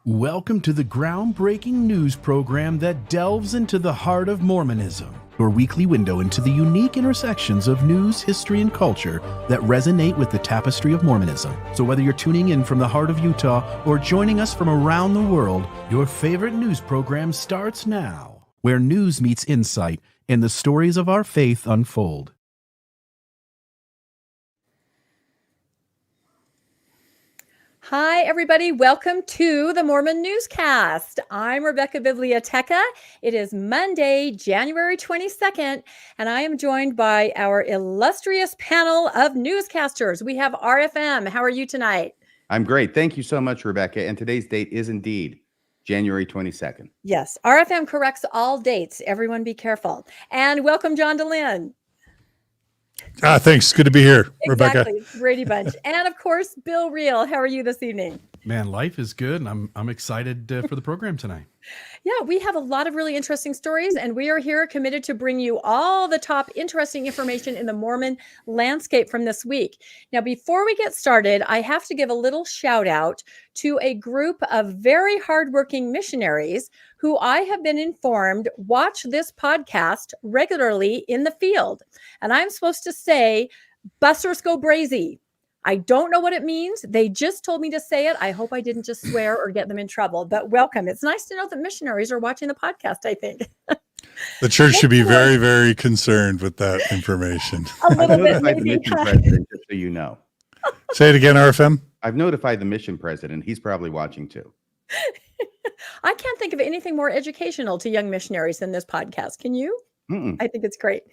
Welcome to the groundbreaking news program that delves into the heart of Mormonism, your weekly window into the unique intersections of news, history, and culture that resonate with the tapestry of Mormonism. So whether you're tuning in from the heart of Utah or joining us from around the world, your favorite news program starts now, where news meets insight and the stories of our faith unfold. Hi, everybody. Welcome to the Mormon NewsCast. I'm Rebecca Biblioteca. It is Monday, January 22nd, and I am joined by our illustrious panel of newscasters. We have RFM. How are you tonight? I'm great. Thank you so much, Rebecca. And today's date is indeed January 22nd. Yes, RFM corrects all dates. Everyone be careful. And welcome, John DeLynn. Thanks. Good to be here, Rebecca. Exactly. Brady Bunch. And of course, Bill Reel. How are you this evening? Man, life is good, and I'm excited for the program tonight. Yeah, we have a lot of really interesting stories, and we are here committed to bring you all the top interesting information in the Mormon landscape from this week. Now, before we get started, I have to give a little shout out to a group of very hardworking missionaries who I have been informed watch this podcast regularly in the field. And I'm supposed to say, Bussers go brazy. I don't know what it means. They just told me to say it. I hope I didn't just swear or get them in trouble, but welcome. It's nice to know that missionaries are watching the podcast, I think. The church should be very, very concerned with that information. A little bit, I've notified the mission president, just so you know. Say it again, RFM. I've notified the mission president. He's probably watching too. I can't think of anything more educational to young missionaries than this podcast. Can you? I think it's great.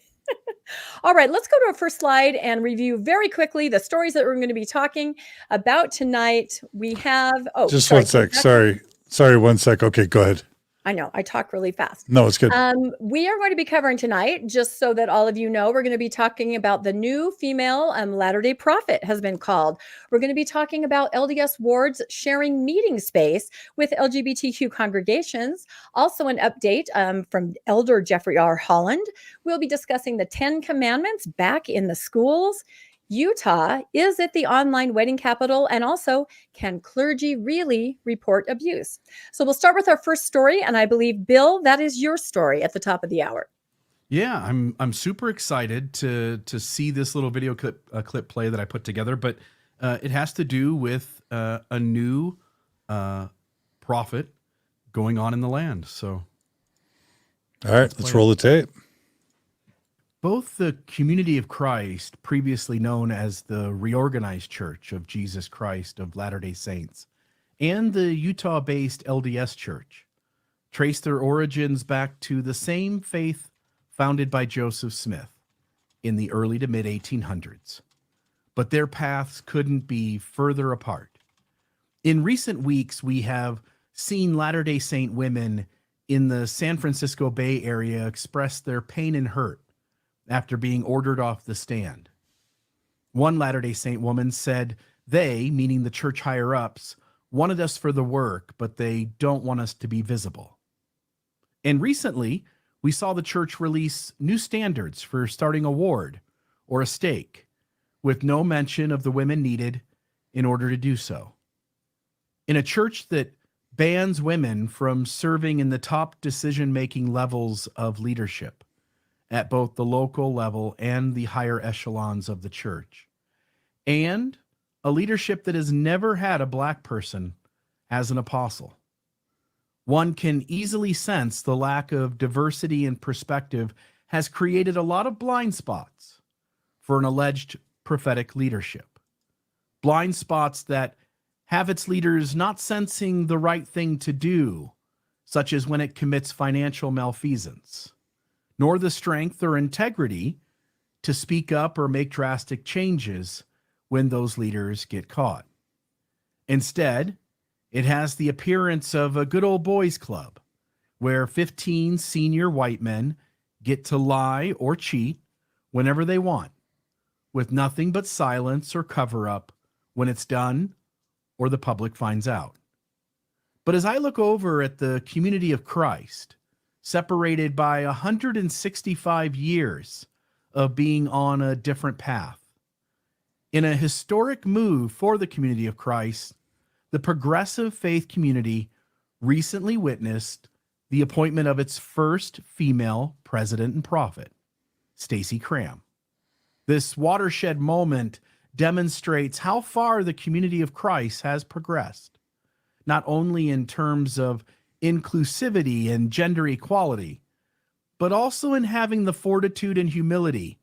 All right, let's go to our first slide and review very quickly the stories that we're going to be talking about tonight. We have, just 1 sec. Sorry, 1 sec. Okay, go ahead. I know I talk really fast. No, it's good. We are going to be covering tonight, just so that all of you know, we're going to be talking about the new female Latter-day Prophet has been called. We're going to be talking about LDS wards sharing meeting space with LGBTQ congregations. Also an update from Elder Jeffrey R. Holland. We'll be discussing the 10 Commandments back in the schools. Utah, is it the online wedding capital? And also, can clergy really report abuse? So we'll start with our first story. And I believe, Bill, that is your story at the top of the hour. Yeah, I'm super excited to see this little video clip play that I put together, but it has to do with a new prophet going on in the land. So, all right, let's roll the tape. Both the Community of Christ, previously known as the Reorganized Church of Jesus Christ of Latter-day Saints, and the Utah-based LDS Church trace their origins back to the same faith founded by Joseph Smith in the early to mid-1800s. But their paths couldn't be further apart. In recent weeks, we have seen Latter-day Saint women in the San Francisco Bay Area express their pain and hurt after being ordered off the stand. One Latter-day Saint woman said they, meaning the church higher-ups, wanted us for the work, but they don't want us to be visible. And recently, we saw the church release new standards for starting a ward or a stake, with no mention of the women needed in order to do so. In a church that bans women from serving in the top decision-making levels of leadership, at both the local level and the higher echelons of the church, and a leadership that has never had a black person as an apostle. One can easily sense the lack of diversity and perspective has created a lot of blind spots for an alleged prophetic leadership. Blind spots that have its leaders not sensing the right thing to do, such as when it commits financial malfeasance, nor the strength or integrity to speak up or make drastic changes when those leaders get caught. Instead, it has the appearance of a good old boys club where 15 senior white men get to lie or cheat whenever they want, with nothing but silence or cover-up when it's done or the public finds out. But as I look over at the Community of Christ, separated by 165 years of being on a different path, in a historic move for the Community of Christ, the progressive faith community recently witnessed the appointment of its first female president and prophet, Stacey Cram. This watershed moment demonstrates how far the community of Christ has progressed, not only in terms of inclusivity and gender equality, but also in having the fortitude and humility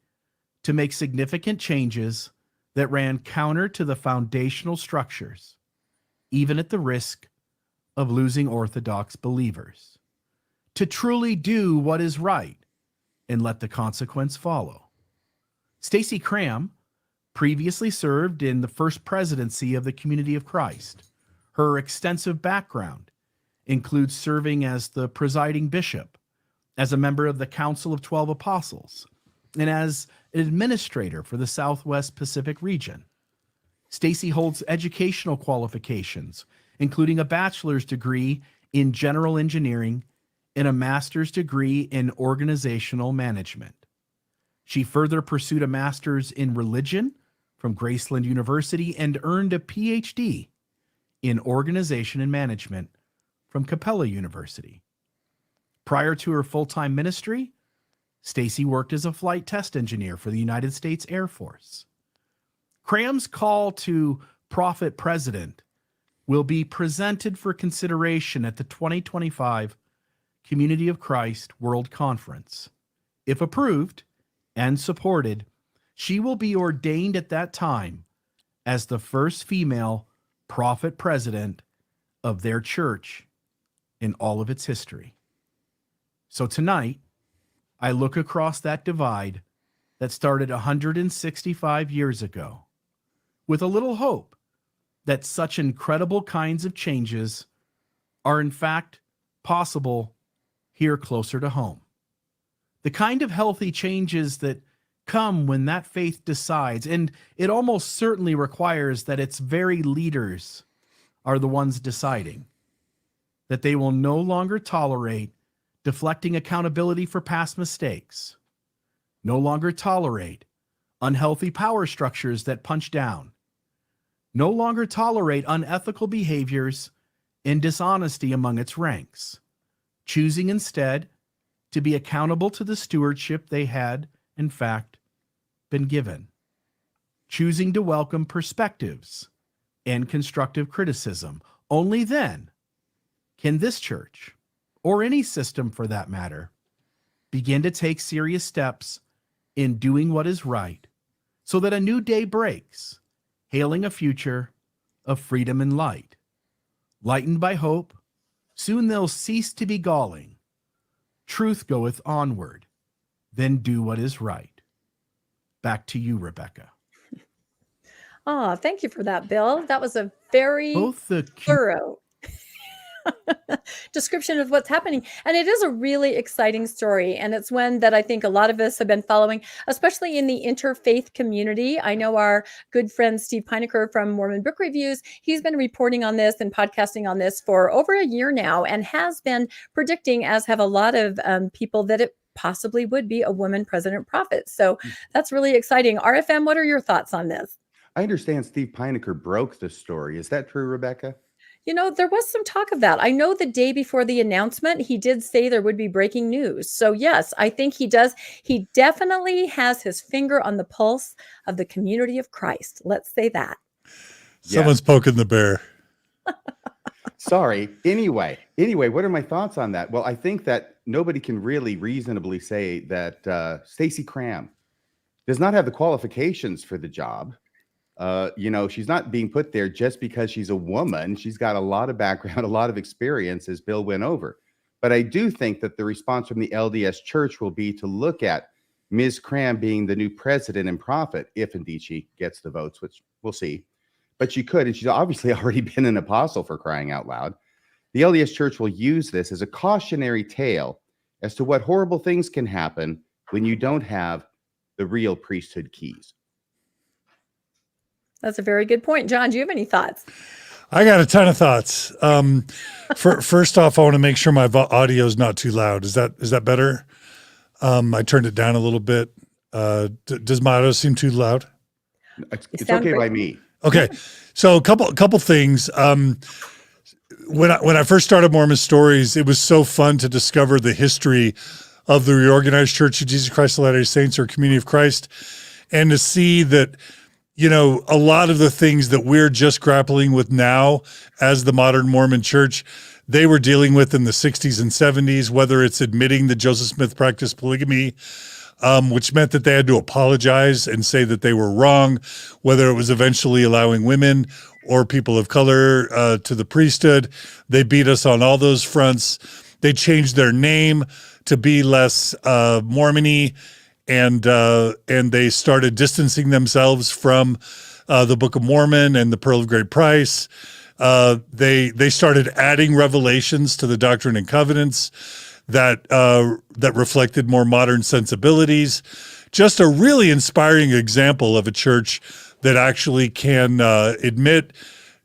to make significant changes that ran counter to the foundational structures, even at the risk of losing Orthodox believers, to truly do what is right and let the consequence follow. Stacey Cram previously served in the first presidency of the Community of Christ. Her extensive background includes serving as the presiding bishop, as a member of the Council of 12 Apostles, and as an administrator for the Southwest Pacific region. Stacey holds educational qualifications, including a bachelor's degree in general engineering and a master's degree in organizational management. She further pursued a master's in religion from Graceland University and earned a PhD in organization and management from Capella University. Prior to her full-time ministry, Stacey worked as a flight test engineer for the United States Air Force. Cram's call to prophet president will be presented for consideration at the 2025 Community of Christ World Conference. If approved and supported, she will be ordained at that time as the first female prophet president of their church in all of its history. So tonight, I look across that divide that started 165 years ago with a little hope that such incredible kinds of changes are in fact possible here closer to home. The kind of healthy changes that come when that faith decides, and it almost certainly requires that its very leaders are the ones deciding, that they will no longer tolerate deflecting accountability for past mistakes, no longer tolerate unhealthy power structures that punch down, no longer tolerate unethical behaviors and dishonesty among its ranks, choosing instead to be accountable to the stewardship they had, in fact, been given, choosing to welcome perspectives and constructive criticism. Only then can this church, or any system for that matter, begin to take serious steps in doing what is right so that a new day breaks, hailing a future of freedom and light. Lightened by hope, soon they'll cease to be galling. Truth goeth onward, then do what is right. Back to you, Rebecca. Oh, thank you for that, Bill. That was a very Both the thorough description of what's happening. And it is a really exciting story. And it's one that I think a lot of us have been following, especially in the interfaith community. I know our good friend Steve Pynakker from Mormon Book Reviews, he's been reporting on this and podcasting on this for over a year now and has been predicting, as have a lot of people, that it possibly would be a woman president prophet. So that's really exciting. RFM, what are your thoughts on this? I understand Steve Pynakker broke the story. Is that true, Rebecca? You know, there was some talk of that. I know the day before the announcement, he did say there would be breaking news. So yes, I think he does. He definitely has his finger on the pulse of the community of Christ. Let's say that. Someone's poking the bear. Sorry. Anyway, what are my thoughts on that? Well, I think that nobody can really reasonably say that Stacey Cram does not have the qualifications for the job. She's not being put there just because she's a woman. She's got a lot of background, a lot of experience, as Bill went over. But I do think that the response from the LDS Church will be to look at Ms. Cram being the new president and prophet, if indeed she gets the votes, which we'll see. But she could, and she's obviously already been an apostle, for crying out loud. The LDS Church will use this as a cautionary tale as to what horrible things can happen when you don't have the real priesthood keys. That's a very good point. John, do you have any thoughts? I got a ton of thoughts. First off, I want to make sure my audio is not too loud. Is that better? I turned it down a little bit. Does my audio seem too loud? It's okay by me. Okay. So a couple things. when I first started Mormon Stories, it was so fun to discover the history of the Reorganized Church of Jesus Christ of Latter-day Saints, or Community of Christ, and to see that, you know, a lot of the things that we're just grappling with now as the modern Mormon church, they were dealing with in the 60s and 70s, whether it's admitting that Joseph Smith practiced polygamy, which meant that they had to apologize and say that they were wrong, whether it was eventually allowing women or people of color to the priesthood. They beat us on all those fronts. They changed their name to be less Mormon-y, and they started distancing themselves from the Book of Mormon and the Pearl of Great Price. They started adding revelations to the Doctrine and Covenants that reflected more modern sensibilities. Just a really inspiring example of a church that actually can admit,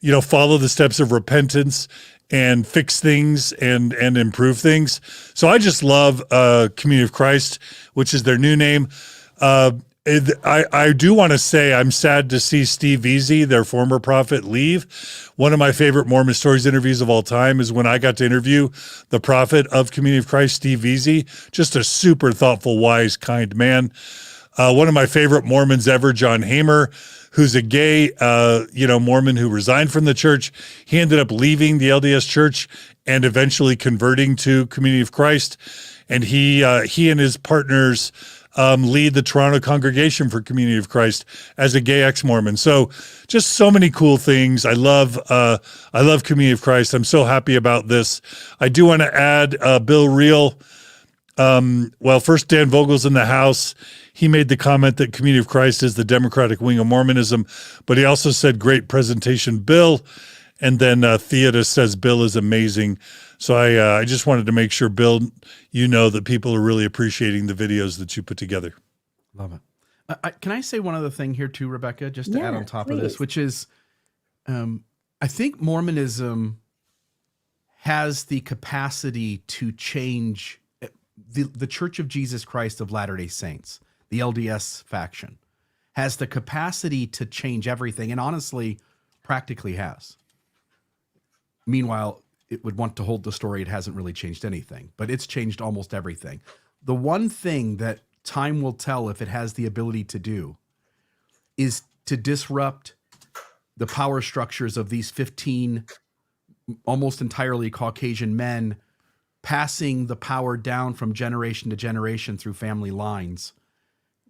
you know, follow the steps of repentance and fix things and improve things. So I just love Community of Christ, which is their new name. I do want to say I'm sad to see Steve Veazey, their former prophet, leave. One of my favorite Mormon Stories interviews of all time is when I got to interview the prophet of Community of Christ, Steve Veazey. Just a super thoughtful, wise, kind man. One of my favorite Mormons ever, John Hamer, who's a gay, Mormon who resigned from the church. He ended up leaving the LDS church and eventually converting to Community of Christ. And he and his partners lead the Toronto congregation for Community of Christ as a gay ex-Mormon. So just so many cool things. I love Community of Christ. I'm so happy about this. I do want to add Bill Reel. First, Dan Vogel's in the house. He made the comment that Community of Christ is the Democratic wing of Mormonism, but he also said, great presentation, Bill. And then Theodis says, Bill is amazing. So I just wanted to make sure, Bill, you know that people are really appreciating the videos that you put together. Love it. Can I say one other thing here too, Rebecca, just to add on top of this, which is I think Mormonism has the capacity to change the Church of Jesus Christ of Latter-day Saints, the LDS faction, has the capacity to change everything, and honestly, practically has. Meanwhile, it would want to hold the story it hasn't really changed anything, but it's changed almost everything. The one thing that time will tell if it has the ability to do is to disrupt the power structures of these 15 almost entirely Caucasian men, passing the power down from generation to generation through family lines,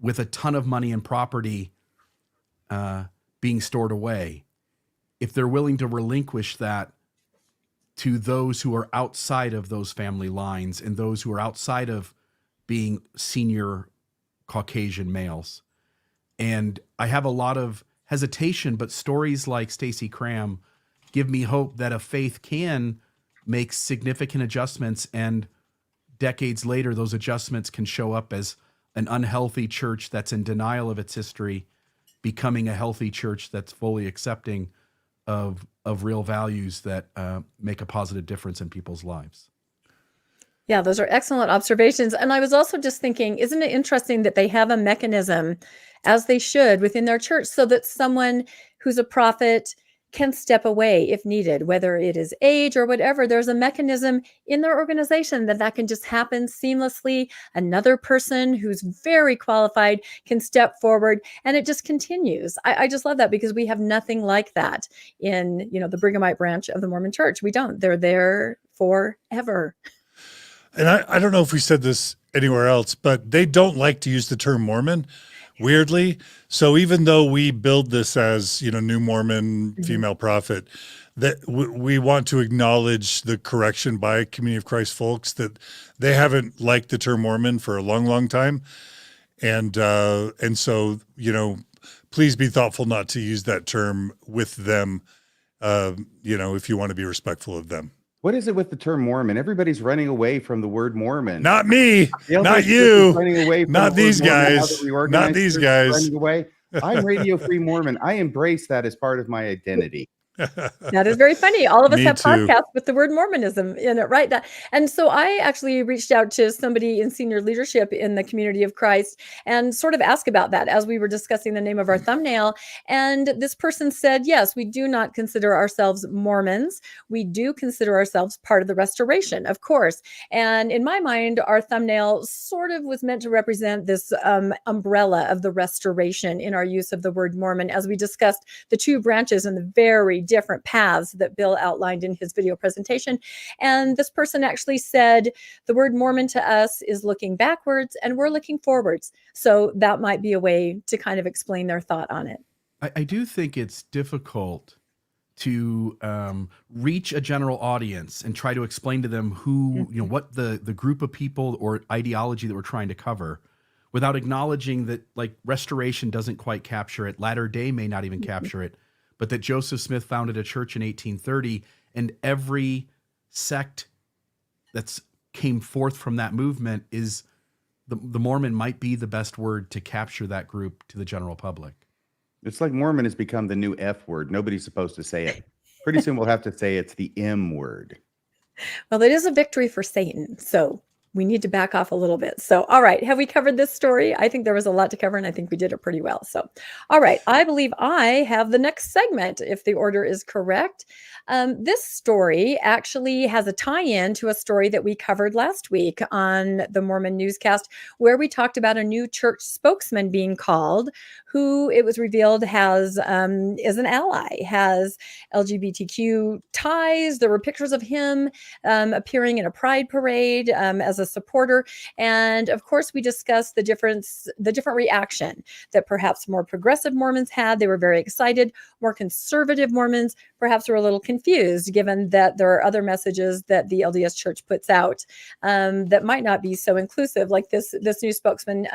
with a ton of money and property being stored away. If they're willing to relinquish that to those who are outside of those family lines and those who are outside of being senior Caucasian males. And I have a lot of hesitation, but stories like Stacey Cram give me hope that a faith can make significant adjustments, and decades later, those adjustments can show up as an unhealthy church that's in denial of its history, becoming a healthy church that's fully accepting of real values that make a positive difference in people's lives. Yeah, those are excellent observations. And I was also just thinking, isn't it interesting that they have a mechanism, as they should, within their church, so that someone who's a prophet can step away if needed, whether it is age or whatever. There's a mechanism in their organization that can just happen seamlessly. Another person who's very qualified can step forward, and it just continues. I just love that, because we have nothing like that in, the Brighamite branch of the Mormon Church. We don't. They're there forever. And I don't know if we said this anywhere else, but they don't like to use the term Mormon, weirdly. So even though we build this as, New Mormon female prophet, that we want to acknowledge the correction by Community of Christ folks that they haven't liked the term Mormon for a long, long time. And so, please be thoughtful not to use that term with them, if you want to be respectful of them. What is it with the term Mormon? Everybody's running away from the word Mormon. Not me. Not you. Not these guys. Not these guys. Running away. I'm Radio Free Mormon. I embrace that as part of my identity. That is very funny. All of us Me have too. podcasts with the word Mormonism in it, right? And so I actually reached out to somebody in senior leadership in the community of Christ and sort of asked about that as we were discussing the name of our thumbnail. And this person said, yes, we do not consider ourselves Mormons. We do consider ourselves part of the restoration, of course. And in my mind, our thumbnail sort of was meant to represent this umbrella of the restoration in our use of the word Mormon, as we discussed the two branches and the very different paths that Bill outlined in his video presentation. And this person actually said, the word Mormon to us is looking backwards and we're looking forwards. So that might be a way to kind of explain their thought on it. I do think it's difficult to reach a general audience and try to explain to them who, you know, what the group of people or ideology that we're trying to cover, without acknowledging that, like, restoration doesn't quite capture it. Latter Day may not even capture it, but that Joseph Smith founded a church in 1830, and every sect that's came forth from that movement is the Mormon might be the best word to capture that group to the general public. It's like Mormon has become the new F word. Nobody's supposed to say it. Pretty soon we'll have to say it's the M word. Well, it is a victory for Satan. So we need to back off a little bit. So, all right. Have we covered this story? I think there was a lot to cover, and I think we did it pretty well. So, all right. I believe I have the next segment, if the order is correct. This story actually has a tie-in to a story that we covered last week on the Mormon newscast, where we talked about a new church spokesman being called, who it was revealed is an ally, has LGBTQ ties. There were pictures of him appearing in a pride parade as a supporter. And of course, we discussed the different reaction that perhaps more progressive Mormons had. They were very excited. More conservative Mormons perhaps were a little confused, given that there are other messages that the LDS Church puts out that might not be so inclusive, like this new spokesman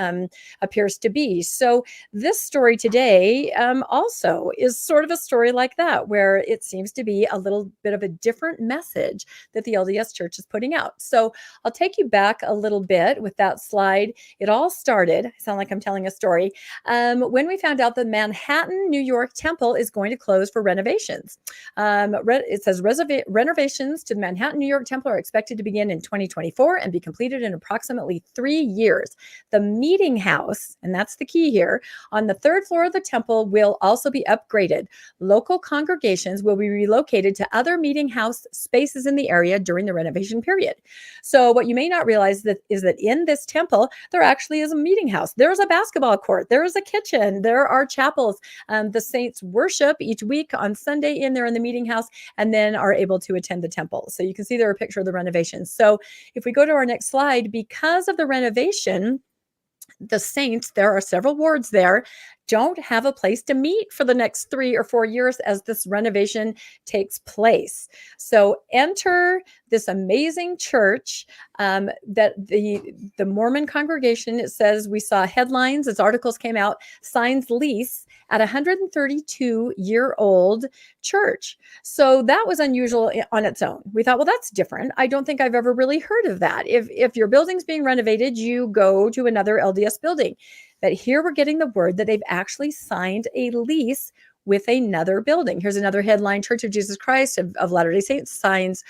appears to be. So this story today also is sort of a story like that, where it seems to be a little bit of a different message that the LDS Church is putting out. So I'll take you back a little bit with that slide. It all started, I sound like I'm telling a story, when we found out the Manhattan, New York temple is going to close for renovations. It says renovations to the Manhattan, New York temple are expected to begin in 2024 and be completed in approximately 3 years. The meeting house, and that's the key here, on the third floor of the temple will also be upgraded. Local congregations will be relocated to other meeting house spaces in the area during the renovation period. So what you may not realize is that in this temple, there actually is a meeting house. There's a basketball court. There is a kitchen. There are chapels. The saints worship each week on Sunday in there in the meeting house, and then are able to attend the temple. So you can see there a picture of the renovations. So if we go to our next slide, because of the renovation, the saints, there are several wards there, don't have a place to meet for the next 3 or 4 years as this renovation takes place. So enter this amazing church that the Mormon congregation, it says, we saw headlines as articles came out, signs lease at a 132-year-old church. So that was unusual on its own. We thought, well, that's different. I don't think I've ever really heard of that. If your building's being renovated, you go to another LDS building. But here we're getting the word that they've actually signed a lease with another building. Here's another headline: Church of Jesus Christ of Latter-day Saints signs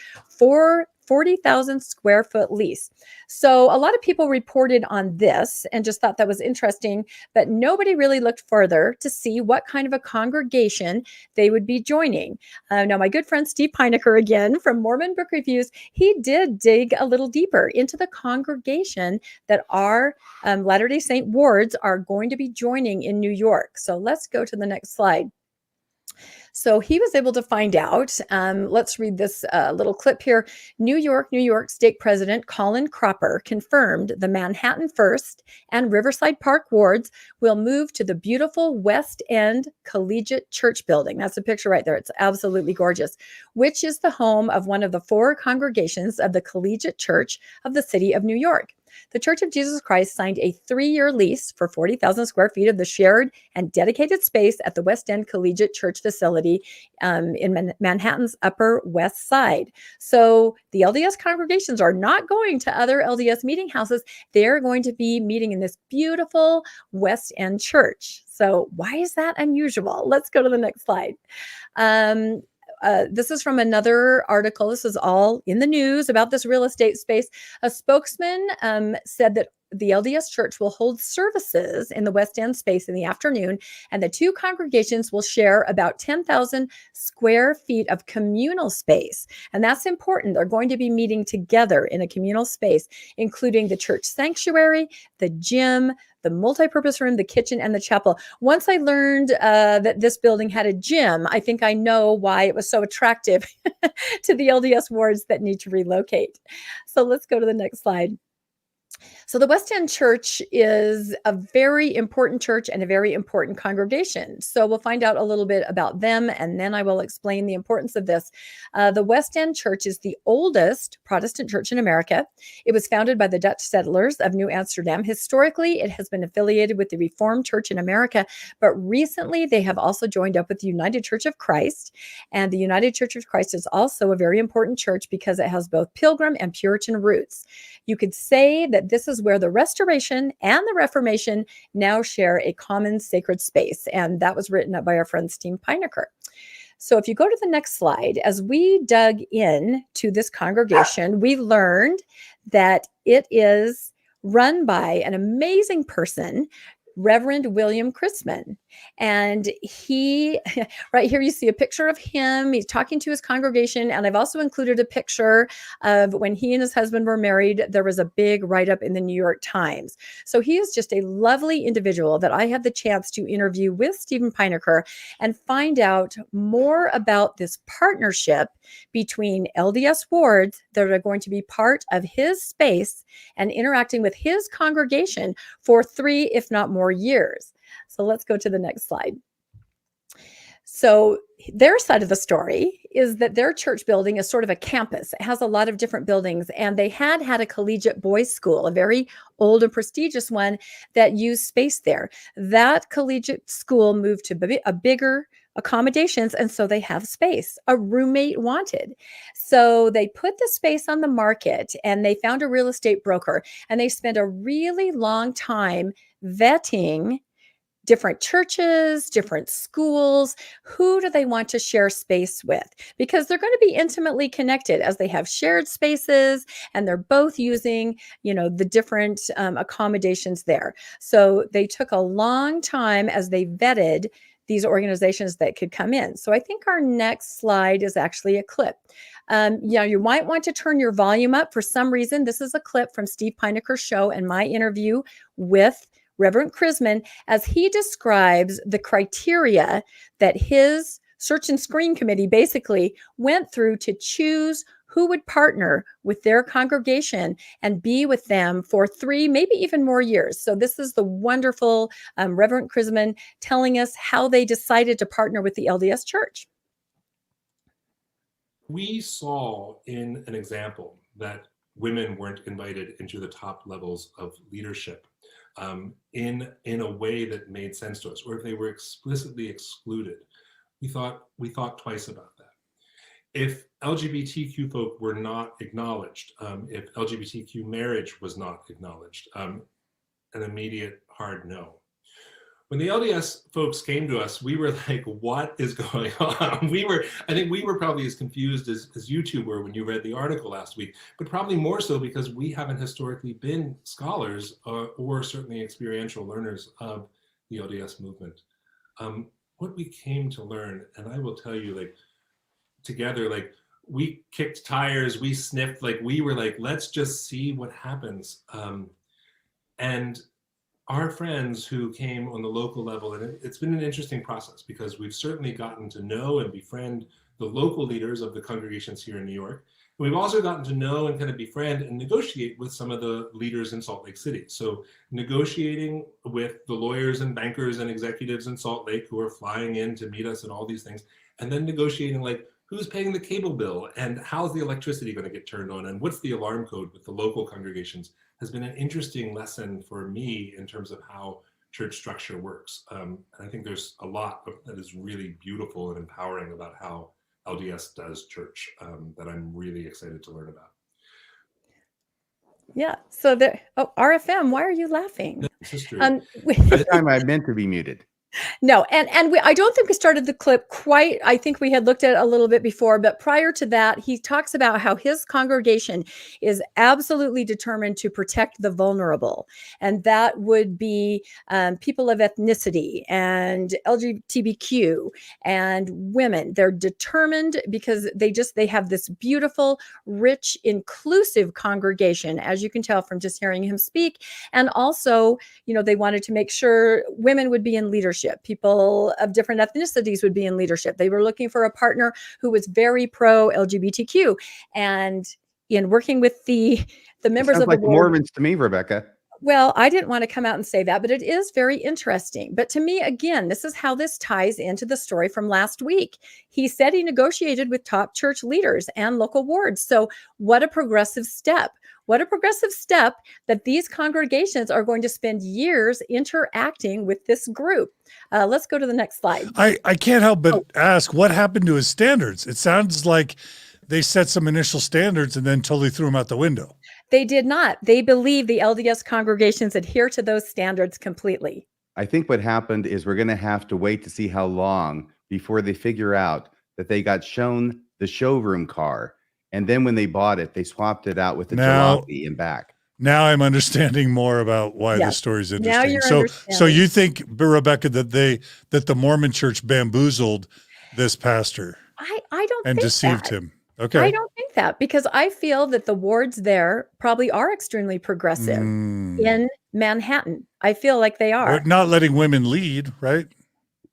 40,000 square foot lease. So a lot of people reported on this and just thought that was interesting, but nobody really looked further to see what kind of a congregation they would be joining. Now, my good friend Steve Pynakker, again from Mormon Book Reviews, he did dig a little deeper into the congregation that our Latter-day Saint wards are going to be joining in New York. So let's go to the next slide. So he was able to find out, let's read this little clip here. New York State President Colin Cropper confirmed the Manhattan First and Riverside Park wards will move to the beautiful West End Collegiate Church building. That's a picture right there. It's absolutely gorgeous, which is the home of one of the 4 congregations of the Collegiate Church of the city of New York. The Church of Jesus Christ signed a 3-year lease for 40,000 square feet of the shared and dedicated space at the West End Collegiate Church facility in Manhattan's Upper West Side. So the LDS congregations are not going to other LDS meeting houses. They're going to be meeting in this beautiful West End church. So why is that unusual? Let's go to the next slide. this is from another article. This is all in the news about this real estate space. A spokesman said that the LDS Church will hold services in the West End space in the afternoon, and the two congregations will share about 10,000 square feet of communal space. And that's important. They're going to be meeting together in a communal space, including the church sanctuary, the gym, the multipurpose room, the kitchen, and the chapel. Once I learned that this building had a gym, I think I know why it was so attractive to the LDS wards that need to relocate. So let's go to the next slide. So the West End Church is a very important church and a very important congregation. So we'll find out a little bit about them, and then I will explain the importance of this. The West End Church is the oldest Protestant church in America. It was founded by the Dutch settlers of New Amsterdam. Historically, it has been affiliated with the Reformed Church in America, but recently they have also joined up with the United Church of Christ. And the United Church of Christ is also a very important church because it has both Pilgrim and Puritan roots. You could say that this is where the Restoration and the Reformation now share a common sacred space. And that was written up by our friend Steven Pynakker. So if you go to the next slide, as we dug in to this congregation, we learned that it is run by an amazing person, Reverend William Critzman. And he, right here, you see a picture of him. He's talking to his congregation. And I've also included a picture of when he and his husband were married. There was a big write-up in the New York Times. So he is just a lovely individual that I had the chance to interview with Steven Pynakker and find out more about this partnership between LDS wards that are going to be part of his space and interacting with his congregation for 3, if not more years. So let's go to the next slide. So their side of the story is that their church building is sort of a campus. It has a lot of different buildings, and they had a collegiate boys' school, a very old and prestigious one that used space there. That collegiate school moved to a bigger accommodations, and so they have space. A roommate wanted. So they put the space on the market, and they found a real estate broker, and they spent a really long time vetting different churches, different schools. Who do they want to share space with? Because they're going to be intimately connected as they have shared spaces and they're both using, the different accommodations there. So they took a long time as they vetted these organizations that could come in. So I think our next slide is actually a clip. You might want to turn your volume up for some reason. This is a clip from Steve Pynakker's show and my interview with Reverend Critzman, as he describes the criteria that his search and screen committee basically went through to choose who would partner with their congregation and be with them for 3, maybe even more years. So this is the wonderful Reverend Critzman telling us how they decided to partner with the LDS Church. We saw in an example that women weren't invited into the top levels of leadership in a way that made sense to us, or if they were explicitly excluded. We thought twice about that. If LGBTQ folk were not acknowledged, if LGBTQ marriage was not acknowledged, an immediate hard no. When the LDS folks came to us, we were like, what is going on? I think we were probably as confused as you two were when you read the article last week, but probably more so because we haven't historically been scholars or certainly experiential learners of the LDS movement. What we came to learn, and I will tell you, together, we kicked tires, we sniffed, we were like, let's just see what happens. And our friends who came on the local level, and it's been an interesting process because we've certainly gotten to know and befriend the local leaders of the congregations here in New York. And we've also gotten to know and kind of befriend and negotiate with some of the leaders in Salt Lake City. So negotiating with the lawyers and bankers and executives in Salt Lake who are flying in to meet us and all these things, and then negotiating who's paying the cable bill and how's the electricity going to get turned on and what's the alarm code with the local congregations has been an interesting lesson for me in terms of how church structure works. And I think there's a lot that is really beautiful and empowering about how LDS does church that I'm really excited to learn about. Yeah. So RFM, why are you laughing? It's history. This time I meant to be muted. No, I don't think we started the clip quite. I think we had looked at it a little bit before, but prior to that, he talks about how his congregation is absolutely determined to protect the vulnerable, and that would be people of ethnicity and LGBTQ and women. They're determined because they have this beautiful, rich, inclusive congregation, as you can tell from just hearing him speak, and also, they wanted to make sure women would be in leadership. People of different ethnicities would be in leadership. They were looking for a partner who was very pro LGBTQ. And in working with the members Sounds of like the the board, Mormons to me, Rebecca. well, I didn't want to come out and say that, but it is very interesting. But to me, again, this is how this ties into the story from last week. He said he negotiated with top church leaders and local wards. So what a progressive step. What a progressive step that these congregations are going to spend years interacting with this group. Let's go to the next slide. I can't help but ask, what happened to his standards? It sounds like they set some initial standards and then totally threw them out the window. They did not. They believe the LDS congregations adhere to those standards completely. I think what happened is we're going to have to wait to see how long before they figure out that they got shown the showroom car. And then when they bought it, they swapped it out with the jalopy and back. Now I'm understanding more about why Yes. the story's Now interesting. you're So understanding. you think, Rebecca, that the Mormon church bamboozled this pastor I don't and think deceived that. him? Okay. I don't think that, because I feel that the wards there probably are extremely progressive in Manhattan. I feel like they are. But not letting women lead, right?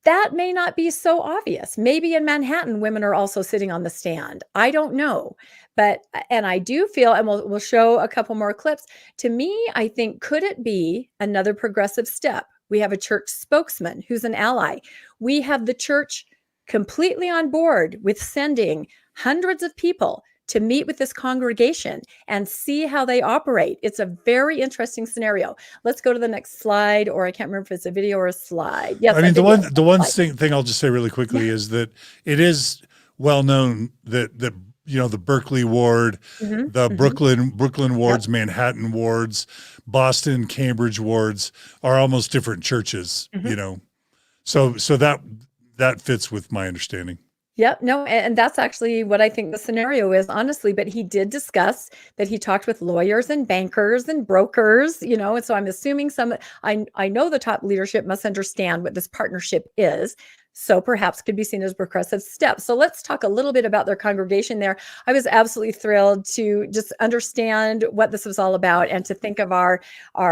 That may not be so obvious. Maybe in Manhattan, women are also sitting on the stand. I don't know. But, and I do feel, and we'll show a couple more clips. To me, I think, could it be another progressive step? We have a church spokesman who's an ally. We have the church completely on board with sending hundreds of people to meet with this congregation and see how they operate. It's a very interesting scenario. Let's go to the next slide, or I can't remember if it's a video or a slide. Yes, I mean, the one slide. thing I'll just say really quickly is that it is well known that the Berkeley ward, the Brooklyn wards, Manhattan wards, Boston, Cambridge wards are almost different churches, So that fits with my understanding. Yep. No, and that's actually what I think the scenario is, honestly. But he did discuss that he talked with lawyers and bankers and brokers, and so I'm assuming I know the top leadership must understand what this partnership is. So perhaps could be seen as progressive steps. So let's talk a little bit about their congregation there. I was absolutely thrilled to just understand what this was all about and to think of our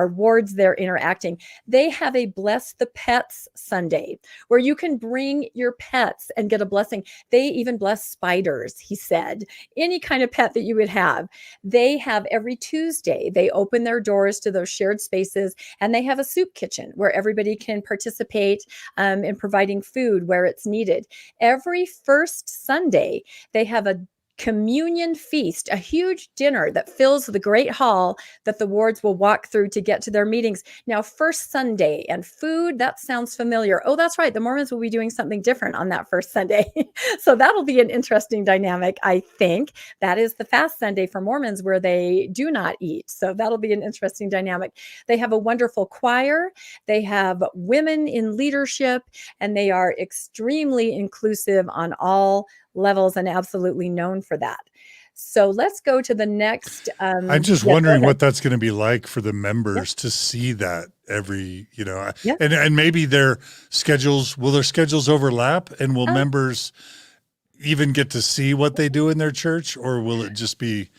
wards there interacting. They have a Bless the Pets Sunday where you can bring your pets and get a blessing. They even bless spiders, he said, any kind of pet that you would have. They have every Tuesday, they open their doors to those shared spaces, and they have a soup kitchen where everybody can participate in providing food where it's needed. Every first Sunday, they have a communion feast, a huge dinner that fills the great hall that the wards will walk through to get to their meetings. Now, first Sunday and food, that sounds familiar. Oh, that's right. The Mormons will be doing something different on that first Sunday. So that'll be an interesting dynamic, I think. That is the fast Sunday for Mormons where they do not eat. So that'll be an interesting dynamic. They have a wonderful choir. They have women in leadership, and they are extremely inclusive on all levels and absolutely known for that. So let's go to the next. I'm just wondering what that's going to be like for the members to see that every, and maybe their schedules overlap, and will members even get to see what they do in their church, or will it just be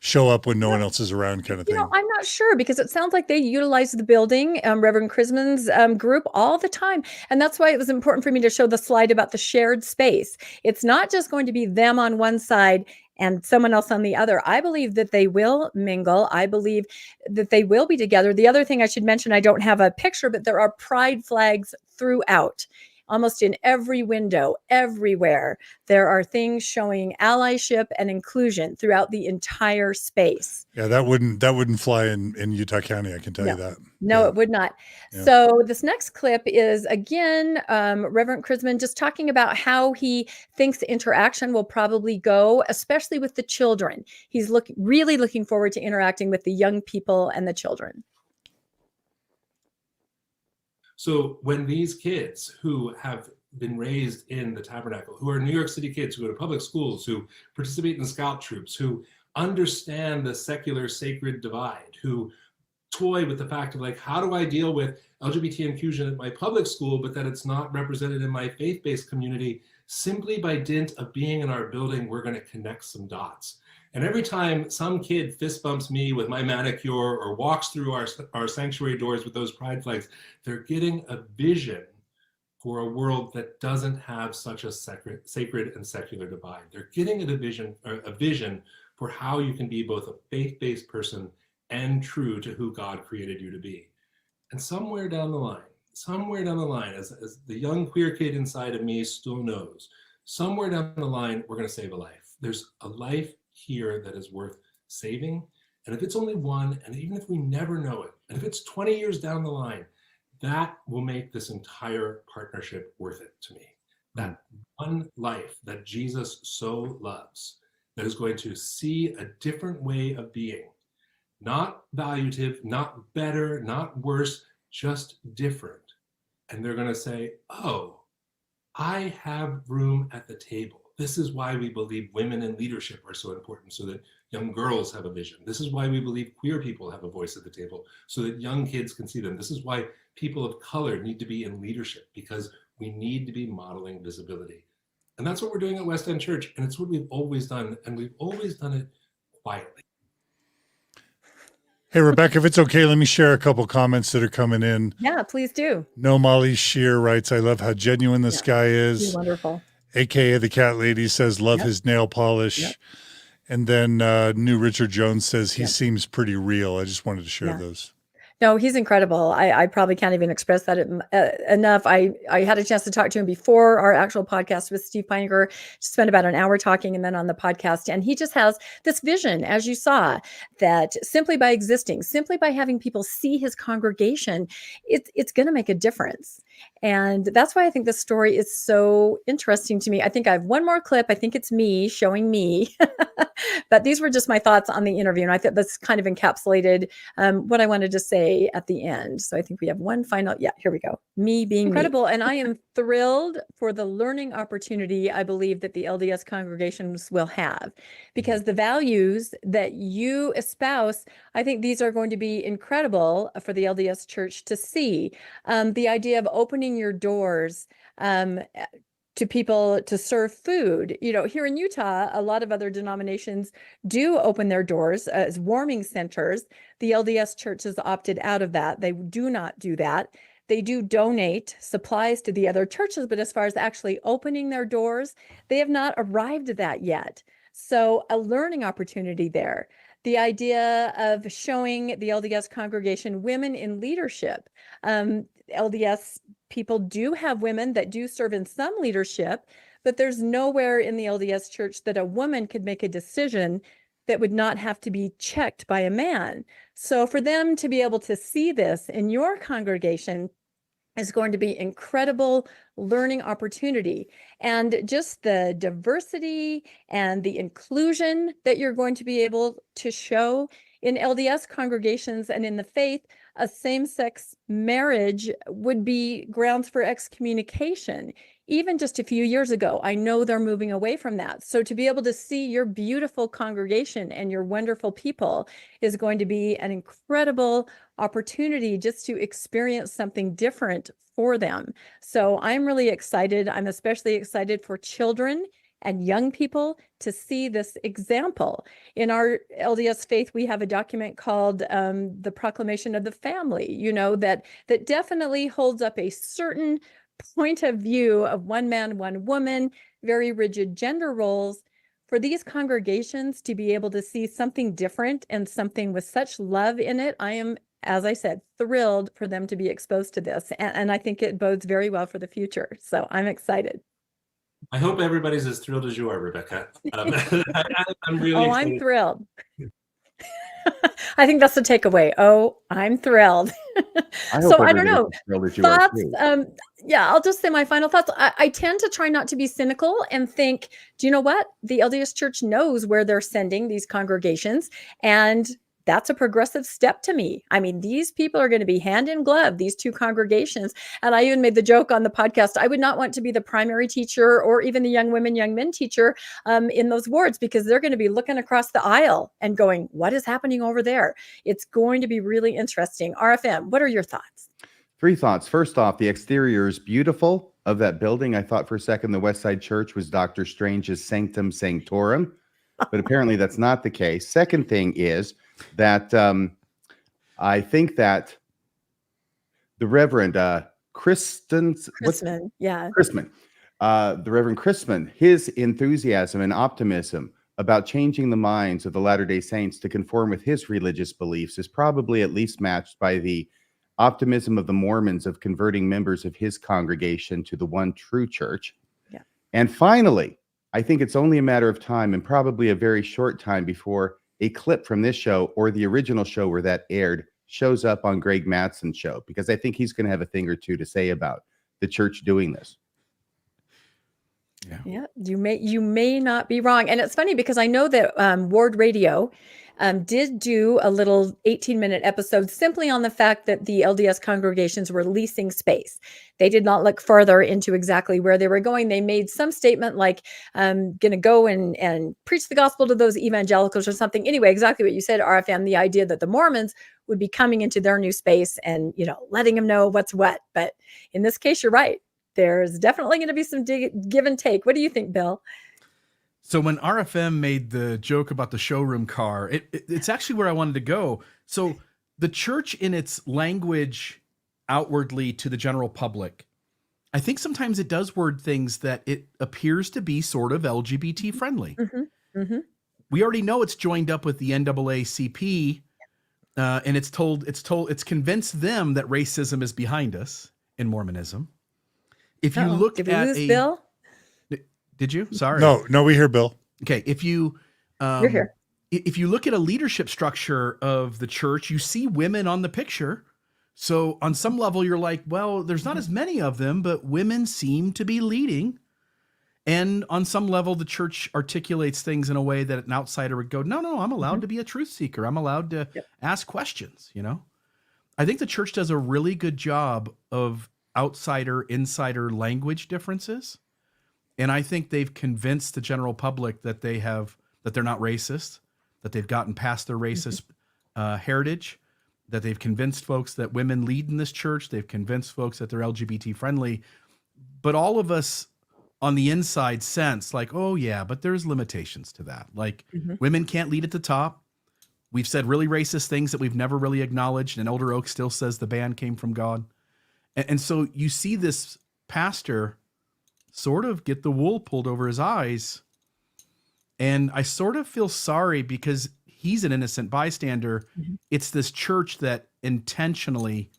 show up when no one else is around kind of thing? I'm not sure, because it sounds like they utilize the building, Reverend Critzman's group, all the time. And that's why it was important for me to show the slide about the shared space. It's not just going to be them on one side and someone else on the other. I believe that they will mingle. I believe that they will be together. The other thing I should mention, I don't have a picture, but there are pride flags throughout. Almost in every window, everywhere, there are things showing allyship and inclusion throughout the entire space. Yeah, that wouldn't fly in Utah County, I can tell you that. No, it would not. Yeah. So this next clip is, again, Reverend Critzman just talking about how he thinks the interaction will probably go, especially with the children. He's really looking forward to interacting with the young people and the children. So when these kids who have been raised in the tabernacle, who are New York City kids, who go to public schools, who participate in scout troops, who understand the secular sacred divide, who toy with the fact of like, how do I deal with LGBT inclusion at my public school, but that it's not represented in my faith-based community, simply by dint of being in our building, we're going to connect some dots. And every time some kid fist bumps me with my manicure or walks through our sanctuary doors with those pride flags, they're getting a vision for a world that doesn't have such a sacred and secular divide. They're getting a vision for how you can be both a faith-based person and true to who God created you to be. And somewhere down the line, as the young queer kid inside of me still knows, somewhere down the line, we're going to save a life. There's a life here that is worth saving. And if it's only one, and even if we never know it, and if it's 20 years down the line, that will make this entire partnership worth it to me. That one life that Jesus so loves, that is going to see a different way of being, not valuative, not better, not worse, just different. And they're going to say, oh, I have room at the table. This is why we believe women in leadership are so important, so that young girls have a vision. This is why we believe queer people have a voice at the table, so that young kids can see them. This is why people of color need to be in leadership, because we need to be modeling visibility. And that's what we're doing at West End Church. And it's what we've always done. And we've always done it quietly. Hey, Rebecca, if it's okay, let me share a couple comments that are coming in. Yeah, please do. No Molly Shear writes, I love how genuine this guy is. You're wonderful. AKA the cat lady says, love his nail polish. Yep. And then New Richard Jones says he seems pretty real. I just wanted to share those. No, he's incredible. I probably can't even express that enough. I had a chance to talk to him before our actual podcast with Steve Pynakker, spent about an hour talking, and then on the podcast. And he just has this vision, as you saw, that simply by existing, simply by having people see his congregation, it's going to make a difference. And that's why I think this story is so interesting to me. I think I have one more clip. I think it's me showing me. But these were just my thoughts on the interview. And I thought that's kind of encapsulated what I wanted to say at the end. So I think we have one final. Yeah, here we go. Me being incredible. And I am thrilled for the learning opportunity I believe that the LDS congregations will have, because the values that you espouse, I think these are going to be incredible for the LDS church to see. The idea of opening your doors to people to serve food. You know, here in Utah, a lot of other denominations do open their doors as warming centers. The LDS church has opted out of that. They do not do that. They do donate supplies to the other churches, but as far as actually opening their doors, they have not arrived at that yet. So a learning opportunity there. The idea of showing the LDS congregation women in leadership. LDS people do have women that do serve in some leadership, but there's nowhere in the LDS church that a woman could make a decision that would not have to be checked by a man. So for them to be able to see this in your congregation is going to be incredible learning opportunity. And just the diversity and the inclusion that you're going to be able to show in LDS congregations and in the faith, a same-sex marriage would be grounds for excommunication. Even just a few years ago, I know they're moving away from that. So to be able to see your beautiful congregation and your wonderful people is going to be an incredible opportunity just to experience something different for them. So I'm really excited. I'm especially excited for children and young people to see this example. In our LDS faith, we have a document called the Proclamation of the Family, you know, that definitely holds up a certain point of view of one man, one woman, very rigid gender roles. For these congregations to be able to see something different and something with such love in it, I am, as I said, thrilled for them to be exposed to this. And I think it bodes very well for the future. So I'm excited. I hope everybody's as thrilled as you are, Rebecca. I'm really excited. I'm thrilled. I think that's the takeaway. Oh, I'm thrilled. I don't know. Thoughts? Yeah, I'll just say my final thoughts. I tend to try not to be cynical and think, do you know what? The LDS Church knows where they're sending these congregations, and that's a progressive step to me. I mean, these people are going to be hand in glove, these two congregations. And I even made the joke on the podcast, I would not want to be the primary teacher or even the young women, young men teacher in those wards, because they're going to be looking across the aisle and going, what is happening over there? It's going to be really interesting. RFM, what are your thoughts? 3 thoughts. First off, the exterior is beautiful of that building. I thought for a second the West Side Church was Dr. Strange's Sanctum Sanctorum, but apparently that's not the case. Second thing is that I think that the Reverend Critzman, the Reverend Critzman, his enthusiasm and optimism about changing the minds of the Latter-day Saints to conform with his religious beliefs is probably at least matched by the optimism of the Mormons of converting members of his congregation to the one true church. Yeah. And finally, I think it's only a matter of time, and probably a very short time, before a clip from this show or the original show where that aired shows up on Greg Mattson's show, because I think he's going to have a thing or two to say about the church doing this. Yeah, you may not be wrong. And it's funny because I know that Ward Radio did do a little 18-minute episode simply on the fact that the LDS congregations were leasing space. They did not look further into exactly where they were going. They made some statement like, going to go and preach the gospel to those evangelicals or something. Anyway, exactly what you said, RFM, the idea that the Mormons would be coming into their new space and, letting them know what's what. But in this case, you're right. There's definitely going to be some give and take. What do you think, Bill? So when RFM made the joke about the showroom car, it's actually where I wanted to go. So the church in its language outwardly to the general public, I think sometimes it does word things that it appears to be sort of LGBT friendly. Mm-hmm. Mm-hmm. We already know it's joined up with the NAACP, and it's convinced them that racism is behind us in Mormonism. If you look Did we at lose Bill? Did you? Sorry. No, we hear Bill. Okay. If you, You're here. If you look at a leadership structure of the church, you see women on the picture. So on some level, you're like, well, there's not as many of them, but women seem to be leading. And on some level, the church articulates things in a way that an outsider would go, no, I'm allowed to be a truth seeker. I'm allowed to ask questions. I think the church does a really good job of outsider, insider language differences. And I think they've convinced the general public that they're not racist, that they've gotten past their racist heritage, that they've convinced folks that women lead in this church. They've convinced folks that they're LGBT friendly. But all of us on the inside sense like, oh yeah, but there's limitations to that. Like women can't lead at the top. We've said really racist things that we've never really acknowledged. And Elder Oak still says the band came from God. And so you see this pastor sort of get the wool pulled over his eyes. And I sort of feel sorry because he's an innocent bystander. Mm-hmm. It's this church that intentionally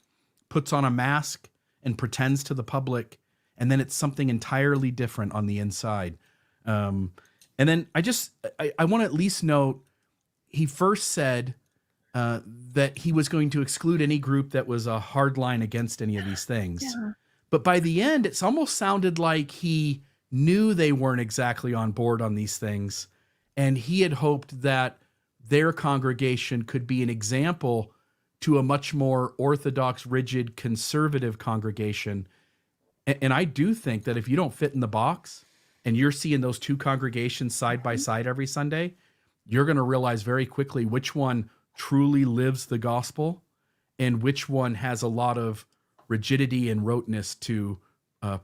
puts on a mask and pretends to the public. And then it's something entirely different on the inside. And then I want to at least note, he first said that he was going to exclude any group that was a hard line against any of these things. Yeah. But by the end, it's almost sounded like he knew they weren't exactly on board on these things. And he had hoped that their congregation could be an example to a much more orthodox, rigid, conservative congregation. And I do think that if you don't fit in the box and you're seeing those two congregations side by side every Sunday, you're going to realize very quickly which one truly lives the gospel and which one has a lot of rigidity and roteness to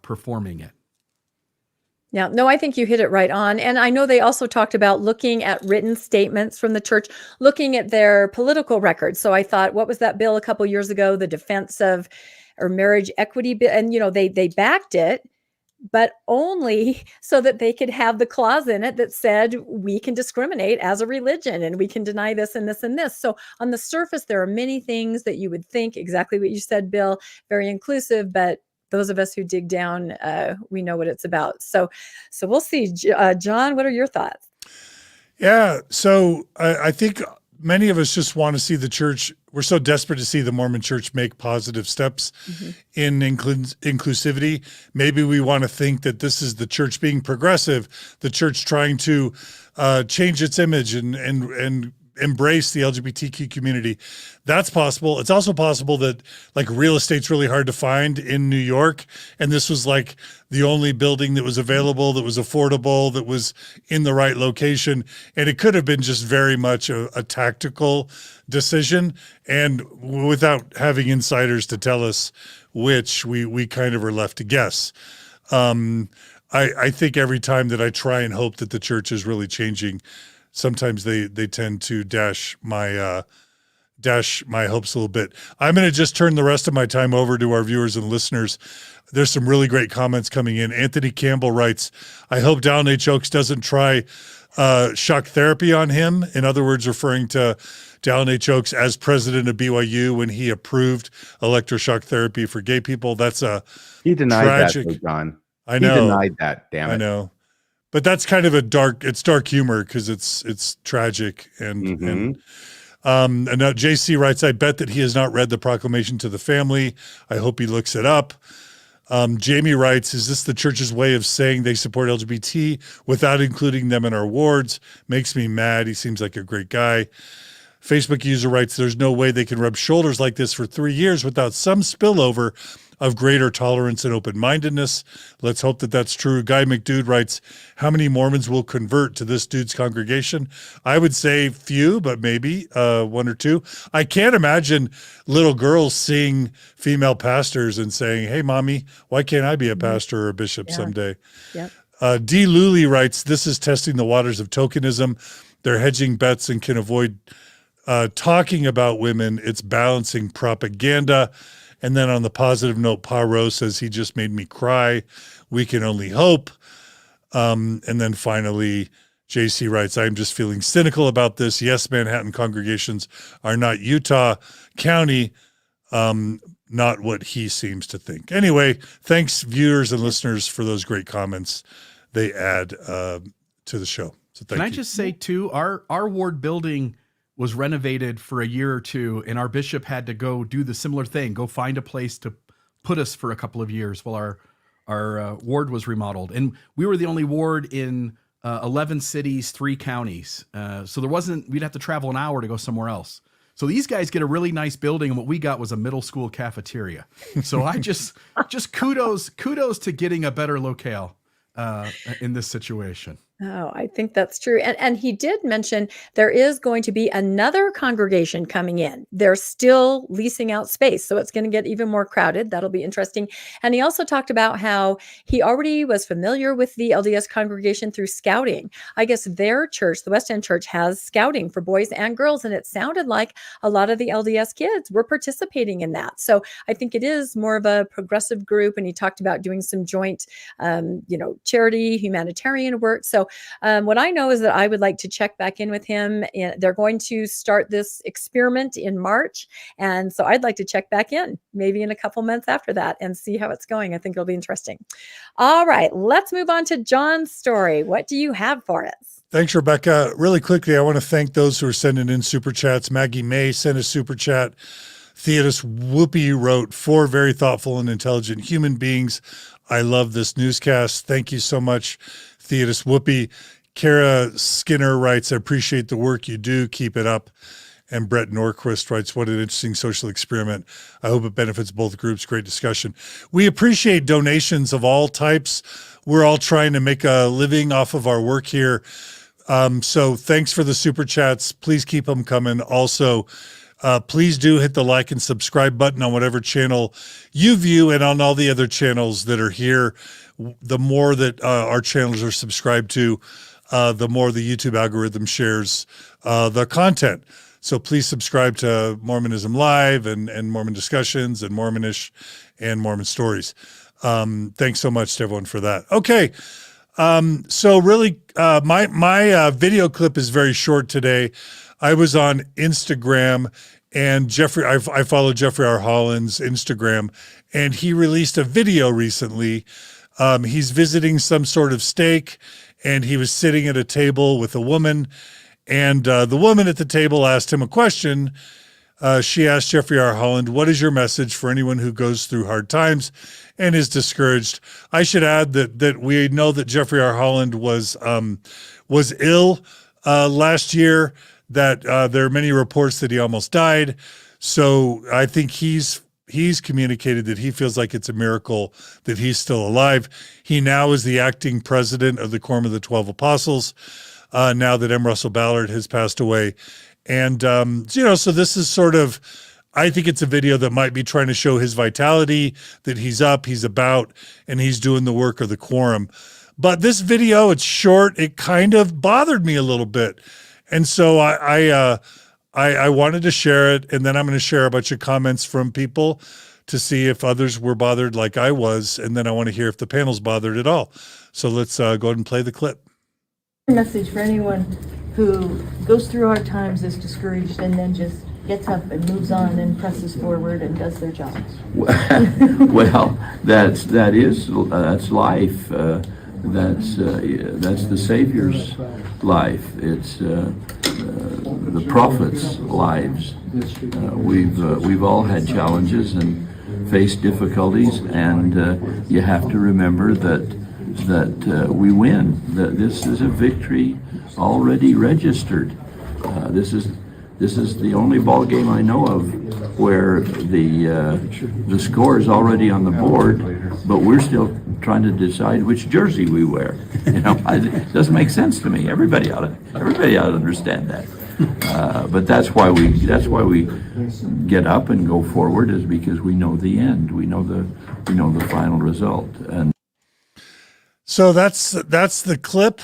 performing it. Yeah, no, I think you hit it right on. And I know they also talked about looking at written statements from the church, looking at their political records. So I thought, what was that bill a couple years ago, the Defense of or Marriage Equity Bill? And, they backed it, but only so that they could have the clause in it that said we can discriminate as a religion and we can deny this and this and this. So on the surface, there are many things that you would think exactly what you said, Bill, very inclusive, but those of us who dig down, we know what it's about. So we'll see. John, what are your thoughts? Yeah. So I think many of us just want to see the church. We're so desperate to see the Mormon church make positive steps in inclusivity. Maybe we want to think that this is the church being progressive, the church trying to change its image and embrace the LGBTQ community. That's possible. It's also possible that like real estate's really hard to find in New York. And this was like the only building that was available, that was affordable, that was in the right location. And it could have been just very much a tactical decision. And without having insiders to tell us which, we kind of are left to guess. I think every time that I try and hope that the church is really changing, sometimes they tend to dash my hopes a little bit. I'm going to just turn the rest of my time over to our viewers and listeners. There's some really great comments coming in. Anthony Campbell writes, I hope Dallin H. Oaks doesn't try shock therapy on him. In other words, referring to Dallin H. Oaks as president of BYU when he approved electroshock therapy for gay people. That's he denied tragic. that, though, John. I know. He denied that, damn it. I know. But that's kind of it's dark humor because it's tragic. And now JC writes, I bet that he has not read the proclamation to the family. I hope he looks it up. Jamie writes, is this the church's way of saying they support LGBT without including them in our wards? Makes me mad. He seems like a great guy. Facebook user writes, there's no way they can rub shoulders like this for 3 years without some spillover of greater tolerance and open-mindedness. Let's hope that that's true. Guy McDude writes, how many Mormons will convert to this dude's congregation? I would say few, but maybe one or two. I can't imagine little girls seeing female pastors and saying, hey, mommy, why can't I be a pastor or a bishop someday? Yep. D. Luley writes, this is testing the waters of tokenism. They're hedging bets and can avoid talking about women. It's balancing propaganda. And then on the positive note, Paro says he just made me cry. We can only hope. And then finally, JC writes, I'm just feeling cynical about this. Yes, Manhattan congregations are not Utah County, not what he seems to think. Anyway, thanks viewers and listeners for those great comments they add to the show. So thank you. Can I just say too, our ward building was renovated for a year or two, and our bishop had to go do the similar thing, go find a place to put us for a couple of years while our ward was remodeled. And we were the only ward in 11 cities, 3 counties. So we'd have to travel an hour to go somewhere else. So these guys get a really nice building, and what we got was a middle school cafeteria. So I just kudos to getting a better locale in this situation. Oh, I think that's true. And he did mention there is going to be another congregation coming in. They're still leasing out space, so it's going to get even more crowded. That'll be interesting. And he also talked about how he already was familiar with the LDS congregation through scouting. I guess their church, the West End Church, has scouting for boys and girls, and it sounded like a lot of the LDS kids were participating in that. So I think it is more of a progressive group, and he talked about doing some joint, charity, humanitarian work. So what I know is that I would like to check back in with him. They're going to start this experiment in March. And so I'd like to check back in maybe in a couple months after that and see how it's going. I think it'll be interesting. All right, let's move on to John's story. What do you have for us? Thanks, Rebecca. Really quickly, I want to thank those who are sending in super chats. Maggie May sent a super chat. Theodis Whoopi wrote, 4 very thoughtful and intelligent human beings. I love this newscast. Thank you so much, Theodis Whoopi. Kara Skinner writes, I appreciate the work you do. Keep it up. And Brett Norquist writes, what an interesting social experiment. I hope it benefits both groups. Great discussion. We appreciate donations of all types. We're all trying to make a living off of our work here. So thanks for the super chats. Please keep them coming. Also, please do hit the like and subscribe button on whatever channel you view and on all the other channels that are here. The more that our channels are subscribed to, the more the YouTube algorithm shares the content. So please subscribe to Mormonism Live and Mormon Discussions and Mormonish and Mormon Stories. Thanks so much to everyone for that. Okay. So really, my video clip is very short today. I was on Instagram, and I follow Jeffrey R. Holland's Instagram, and he released a video recently. He's visiting some sort of stake, and he was sitting at a table with a woman, and the woman at the table asked him a question. She asked Jeffrey R. Holland, what is your message for anyone who goes through hard times and is discouraged? I should add that we know that Jeffrey R. Holland was ill last year. that there are many reports that he almost died. So I think he's communicated that he feels like it's a miracle that he's still alive. He now is the acting president of the Quorum of the 12 Apostles, now that M. Russell Ballard has passed away. And, so this is sort of, I think it's a video that might be trying to show his vitality, that he's up, he's about, and he's doing the work of the Quorum. But this video, it's short. It kind of bothered me a little bit. And so I wanted to share it, and then I'm going to share a bunch of comments from people to see if others were bothered like I was, and then I want to hear if the panel's bothered at all. So let's go ahead and play the clip. Message for anyone who goes through hard times, is discouraged, and then just gets up and moves on and presses forward and does their jobs. Well, that's life. That's the Savior's life. It's the prophets' lives. We've all had challenges and faced difficulties, and you have to remember that we win. That this is a victory already registered. This is the only ball game I know of where the score is already on the board, but we're still trying to decide which jersey we wear. It doesn't make sense to me. Everybody ought to understand that. But that's why we get up and go forward, is because we know the end. We know the final result. And so that's the clip.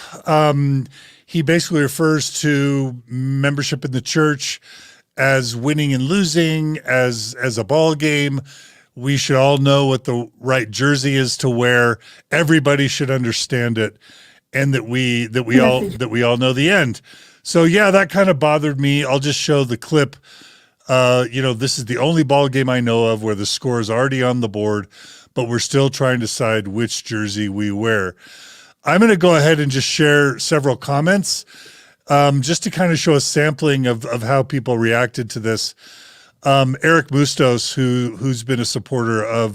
He basically refers to membership in the church as winning and losing, as a ball game. We should all know what the right jersey is to wear. Everybody should understand it, and that we all know the end. So yeah, that kind of bothered me. I'll just show the clip. This is the only ball game I know of where the score is already on the board, but we're still trying to decide which jersey we wear. I'm going to go ahead and just share several comments, just to kind of show a sampling of how people reacted to this. Eric Bustos, who's been a supporter of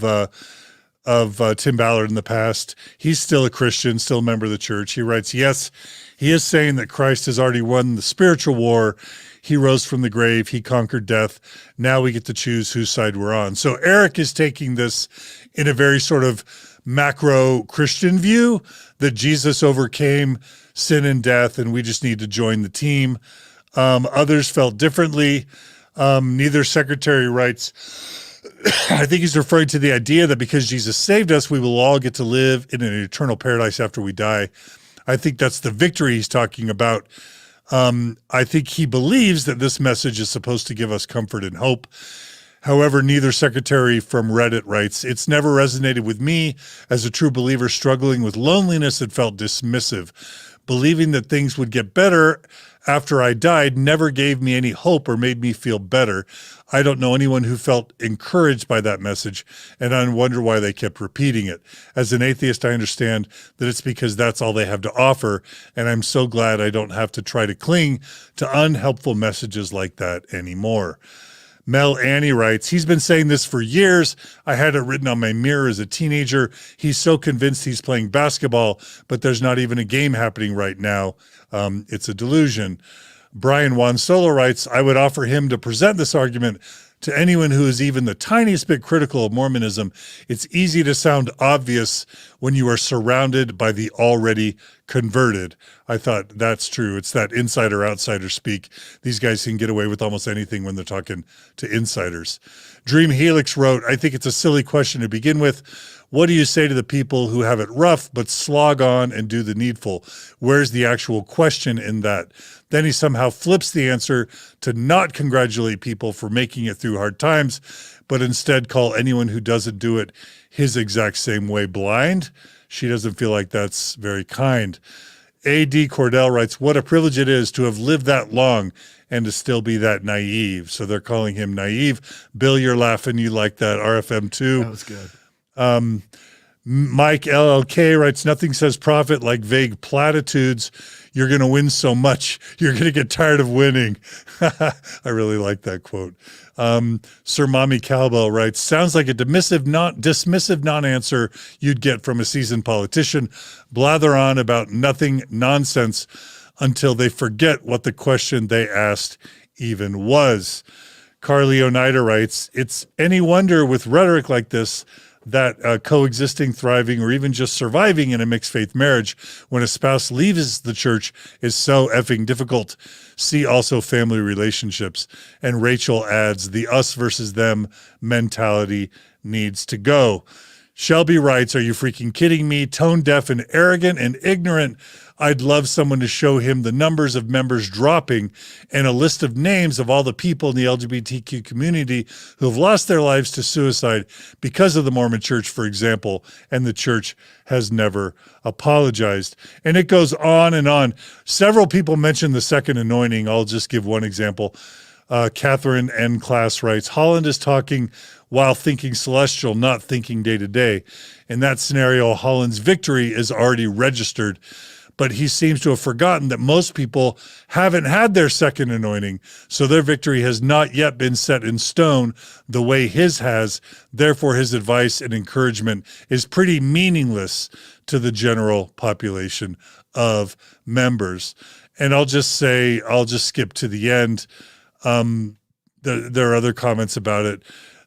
Tim Ballard in the past, he's still a Christian, still a member of the church. He writes, yes, he is saying that Christ has already won the spiritual war. He rose from the grave. He conquered death. Now we get to choose whose side we're on. So Eric is taking this in a very sort of macro Christian view, that Jesus overcame sin and death, and we just need to join the team. Others felt differently. Neither secretary writes, I think he's referring to the idea that because Jesus saved us, we will all get to live in an eternal paradise after we die. I think that's the victory he's talking about. I think he believes that this message is supposed to give us comfort and hope. However, neither secretary from Reddit writes, it's never resonated with me. As a true believer struggling with loneliness, it felt dismissive. Believing that things would get better after I died never gave me any hope or made me feel better. I don't know anyone who felt encouraged by that message, and I wonder why they kept repeating it. As an atheist, I understand that it's because that's all they have to offer, and I'm so glad I don't have to try to cling to unhelpful messages like that anymore. Mel Annie writes, he's been saying this for years. I had it written on my mirror as a teenager. He's so convinced he's playing basketball, but there's not even a game happening right now. It's a delusion. Brian Juan Solo writes, I would offer him to present this argument to anyone who is even the tiniest bit critical of Mormonism. It's easy to sound obvious when you are surrounded by the already converted. I thought that's true. It's that insider outsider speak. These guys can get away with almost anything when they're talking to insiders. Dream Helix wrote, I think it's a silly question to begin with. What do you say to the people who have it rough but slog on and do the needful? Where's the actual question in that? Then he somehow flips the answer to not congratulate people for making it through hard times, but instead call anyone who doesn't do it his exact same way blind. She doesn't feel like that's very kind. A.D. Cordell writes, what a privilege it is to have lived that long and to still be that naive. So they're calling him naive. Bill, you're laughing. You like that. RFM too. That was good. Mike LLK writes, nothing says prophet like vague platitudes. You're going to win so much. You're going to get tired of winning. I really like that quote. Sir Mommy Cowbell writes, sounds like a dismissive non-answer you'd get from a seasoned politician. Blather on about nothing, nonsense. until they forget what the question they asked even was. Carly Oneida writes, it's any wonder with rhetoric like this that coexisting, thriving, or even just surviving in a mixed faith marriage when a spouse leaves the church is so effing difficult. See also family relationships. And Rachel adds, the us versus them mentality needs to go. Shelby writes, are you freaking kidding me? Tone deaf and arrogant and ignorant. I'd love someone to show him the numbers of members dropping and a list of names of all the people in the LGBTQ community who have lost their lives to suicide because of the Mormon Church, for example, and the church has never apologized. And it goes on and on. Several people mentioned the second anointing. I'll just give one example. Catherine N. Class writes, Holland is talking while thinking celestial, not thinking day to day. In that scenario, Holland's victory is already registered, but he seems to have forgotten that most people haven't had their second anointing, so their victory has not yet been set in stone the way his has. Therefore, his advice and encouragement is pretty meaningless to the general population of members. And I'll just skip to the end. There are other comments about it.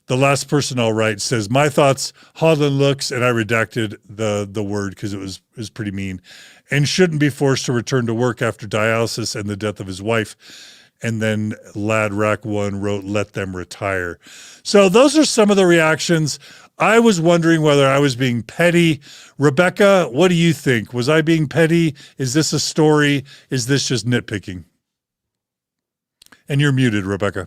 The last person I'll write says, my thoughts, Holland looks, and I redacted the word because it was pretty mean, and shouldn't be forced to return to work after dialysis and the death of his wife. And then Lad Rack 1 wrote, let them retire. So those are some of the reactions. I was wondering whether I was being petty. Rebecca, what do you think? Was I being petty? Is this a story? Is this just nitpicking? And you're muted, Rebecca.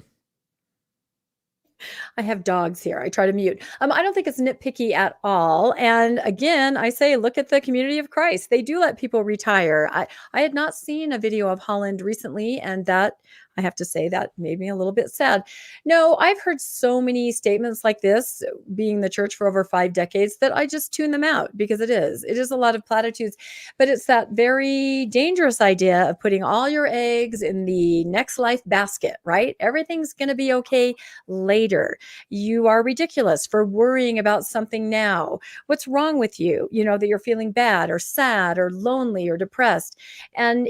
I have dogs here. I try to mute. I don't think it's nitpicky at all. And again, I say, look at the community of Christ. They do let people retire. I had not seen a video of Holland recently, and that, I have to say, that made me a little bit sad. No, I've heard so many statements like this, being the church for over 5 decades, that I just tune them out because it is a lot of platitudes, but it's that very dangerous idea of putting all your eggs in the next life basket, right? Everything's going to be okay later. You are ridiculous for worrying about something now. What's wrong with you? You know, that you're feeling bad or sad or lonely or depressed. And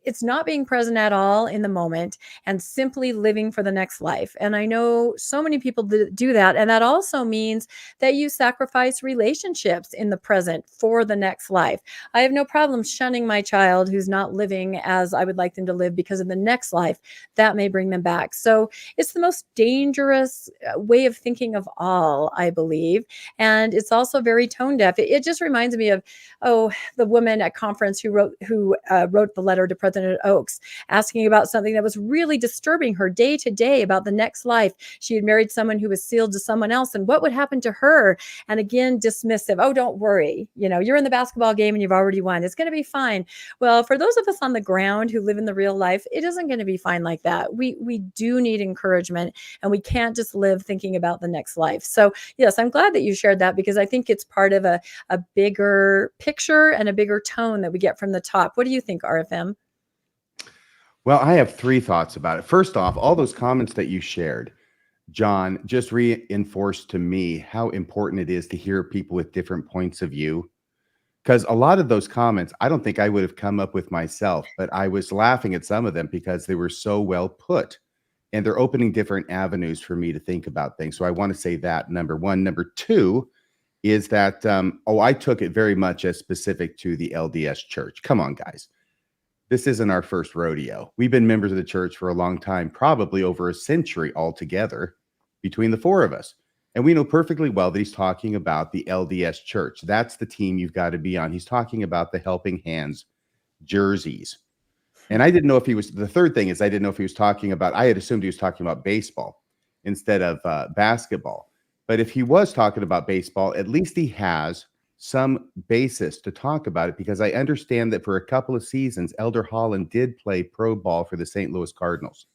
it's not being present at all in the moment and simply living for the next life. And I know so many people do that. And that also means that you sacrifice relationships in the present for the next life. I have no problem shunning my child who's not living as I would like them to live because in the next life, that may bring them back. So it's the most dangerous way of thinking of all, I believe. And it's also very tone deaf. It just reminds me of, the woman at conference who wrote the letter to President Oaks, asking about something that was really disturbing her day to day about the next life. She had married someone who was sealed to someone else, and what would happen to her? And again, dismissive. Oh, don't worry. You know, you're in the basketball game and you've already won. It's going to be fine. Well, for those of us on the ground who live in the real life, it isn't going to be fine like that. We do need encouragement, and we can't just live thinking about the next life. So yes, I'm glad that you shared that because I think it's part of a bigger picture and a bigger tone that we get from the top. What do you think, RFM? Well, I have 3 thoughts about it. First off, all those comments that you shared, John, just reinforced to me how important it is to hear people with different points of view. Because a lot of those comments, I don't think I would have come up with myself, but I was laughing at some of them because they were so well put. And they're opening different avenues for me to think about things. So I want to say that, number one. Number 2 is that, I took it very much as specific to the LDS church. Come on, guys. This isn't our first rodeo. We've been members of the church for a long time, probably over a century altogether between the 4 of us. And we know perfectly well that he's talking about the LDS church. That's the team you've got to be on. He's talking about the Helping Hands jerseys. And I didn't know if he was, the third thing is I didn't know if he was talking about, I had assumed he was talking about baseball instead of basketball. But if he was talking about baseball, at least he has some basis to talk about it, because I understand that for a couple of seasons, Elder Holland did play pro ball for the St. Louis Cardinals.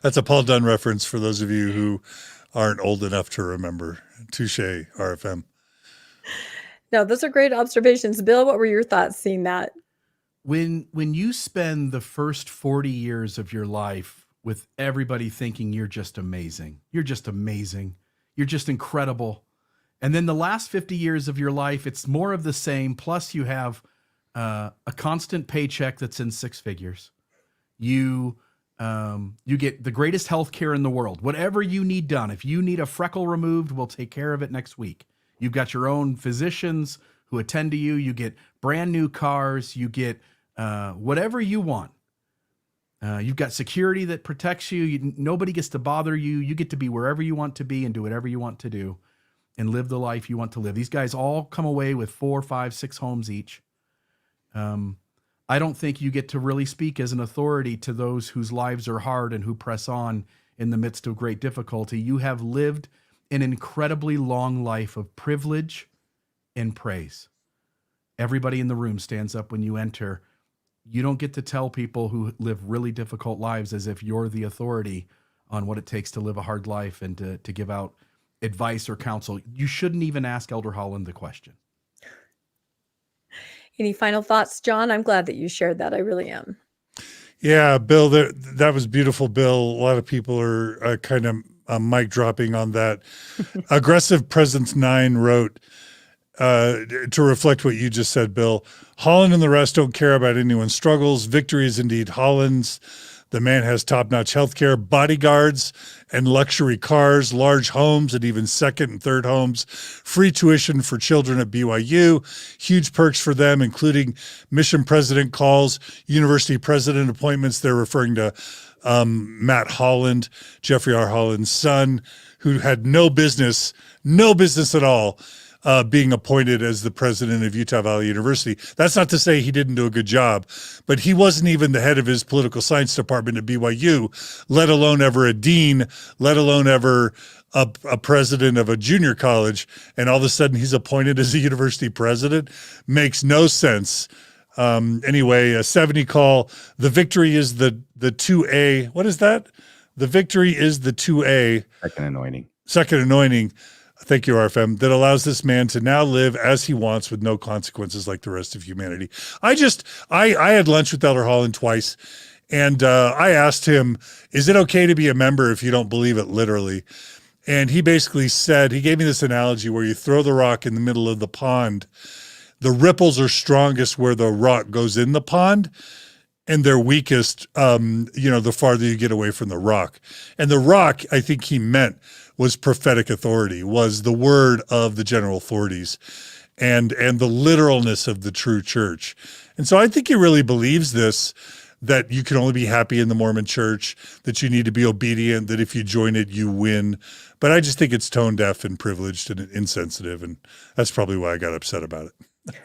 That's a Paul Dunn reference for those of you who aren't old enough to remember. Touche, RFM. No, those are great observations. Bill, what were your thoughts seeing that? When you spend the first 40 years of your life with everybody thinking you're just amazing, you're just incredible. And then the last 50 years of your life, it's more of the same. Plus you have a constant paycheck that's in six figures. You get the greatest health care in the world. Whatever you need done, if you need a freckle removed, we'll take care of it next week. You've got your own physicians who attend to you. You get brand new cars. You get whatever you want. You've got security that protects you. Nobody gets to bother you. You get to be wherever you want to be and do whatever you want to do and live the life you want to live. These guys all come away with 4, 5, 6 homes each. I don't think you get to really speak as an authority to those whose lives are hard and who press on in the midst of great difficulty. You have lived an incredibly long life of privilege and praise. Everybody in the room stands up when you enter. You don't get to tell people who live really difficult lives as if you're the authority on what it takes to live a hard life and to give out advice or counsel. You shouldn't even ask Elder Holland the question. Any final thoughts, John? I'm glad that you shared that. I really am. Yeah, Bill, that was beautiful, Bill. A lot of people are kind of mic dropping on that. Aggressive Presence 9 wrote, to reflect what you just said, Bill, Holland and the rest don't care about anyone's struggles. Victory is indeed Holland's. The man has top-notch healthcare, bodyguards, and luxury cars, large homes, and even second and third homes, free tuition for children at BYU, huge perks for them, including mission president calls, university president appointments. They're referring to Matt Holland, Jeffrey R. Holland's son, who had no business at all being appointed as the president of Utah Valley University. That's not to say he didn't do a good job, but he wasn't even the head of his political science department at BYU, let alone ever a dean, let alone ever a president of a junior college. And all of a sudden he's appointed as a university president. Makes no sense. Anyway, a 70 call. The victory is the 2A. What is that? The victory is the 2A. Second anointing. Thank you, RFM, that allows this man to now live as he wants with no consequences like the rest of humanity. I had lunch with Elder Holland twice, and I asked him, is it okay to be a member if you don't believe it literally? And he basically said, he gave me this analogy where you throw the rock in the middle of the pond. The ripples are strongest where the rock goes in the pond, and they're weakest, the farther you get away from the rock. And the rock, I think he meant, was prophetic authority, was the word of the general authorities and the literalness of the true church. And so I think he really believes this, that you can only be happy in the Mormon church, that you need to be obedient, that if you join it, you win. But I just think it's tone deaf and privileged and insensitive. And that's probably why I got upset about it.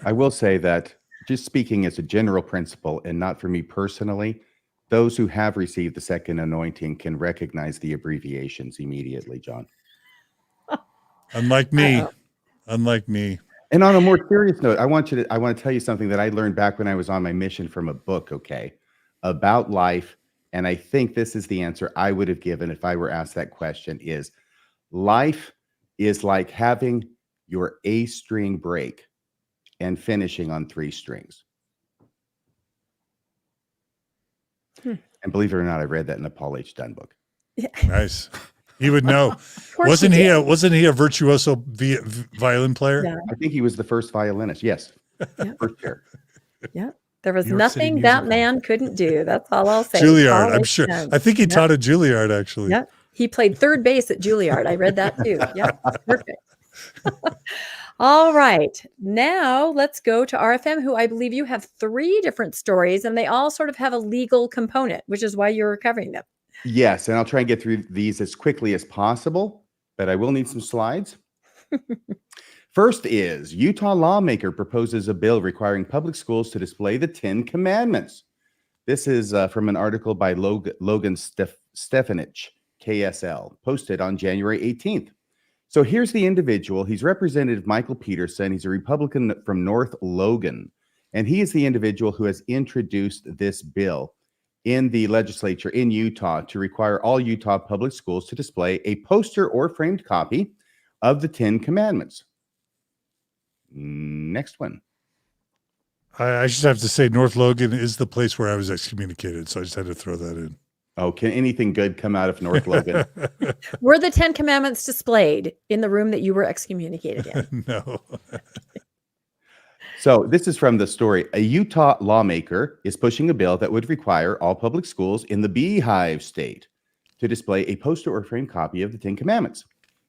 I will say that just speaking as a general principle and not for me personally, those who have received the second anointing can recognize the abbreviations immediately, John. Unlike me. And on a more serious note, I want to tell you something that I learned back when I was on my mission from a book, about life. And I think this is the answer I would have given if I were asked that question is life is like having your A string break and finishing on 3 strings. And believe it or not, I read that in the Paul H. Dunn book. Yeah. Nice. He would know. Wasn't he a virtuoso violin player? Yeah. I think he was the first violinist. Yes. Yeah. For sure. Yeah. There was New York City nothing that Music man couldn't do. That's all I'll say. Juilliard, I'm sure. I think he taught at Juilliard, actually. Yeah. He played third base at Juilliard. I read that too. Yeah. Perfect. All right. Now let's go to RFM, who I believe you have 3 different stories, and they all sort of have a legal component, which is why you're covering them. Yes. And I'll try and get through these as quickly as possible, but I will need some slides. First is Utah lawmaker proposes a bill requiring public schools to display the 10 Commandments. This is from an article by Logan Stefanich, KSL, posted on January 18th. So here's the individual. He's Representative Michael Peterson. He's a Republican from North Logan, and he is the individual who has introduced this bill in the legislature in Utah to require all Utah public schools to display a poster or framed copy of the 10 Commandments. Next one. I just have to say North Logan is the place where I was excommunicated, so I just had to throw that in. Oh, can anything good come out of North Logan? Were the 10 Commandments displayed in the room that you were excommunicated in? No. So this is from the story. A Utah lawmaker is pushing a bill that would require all public schools in the Beehive State to display a poster or framed copy of the Ten Commandments.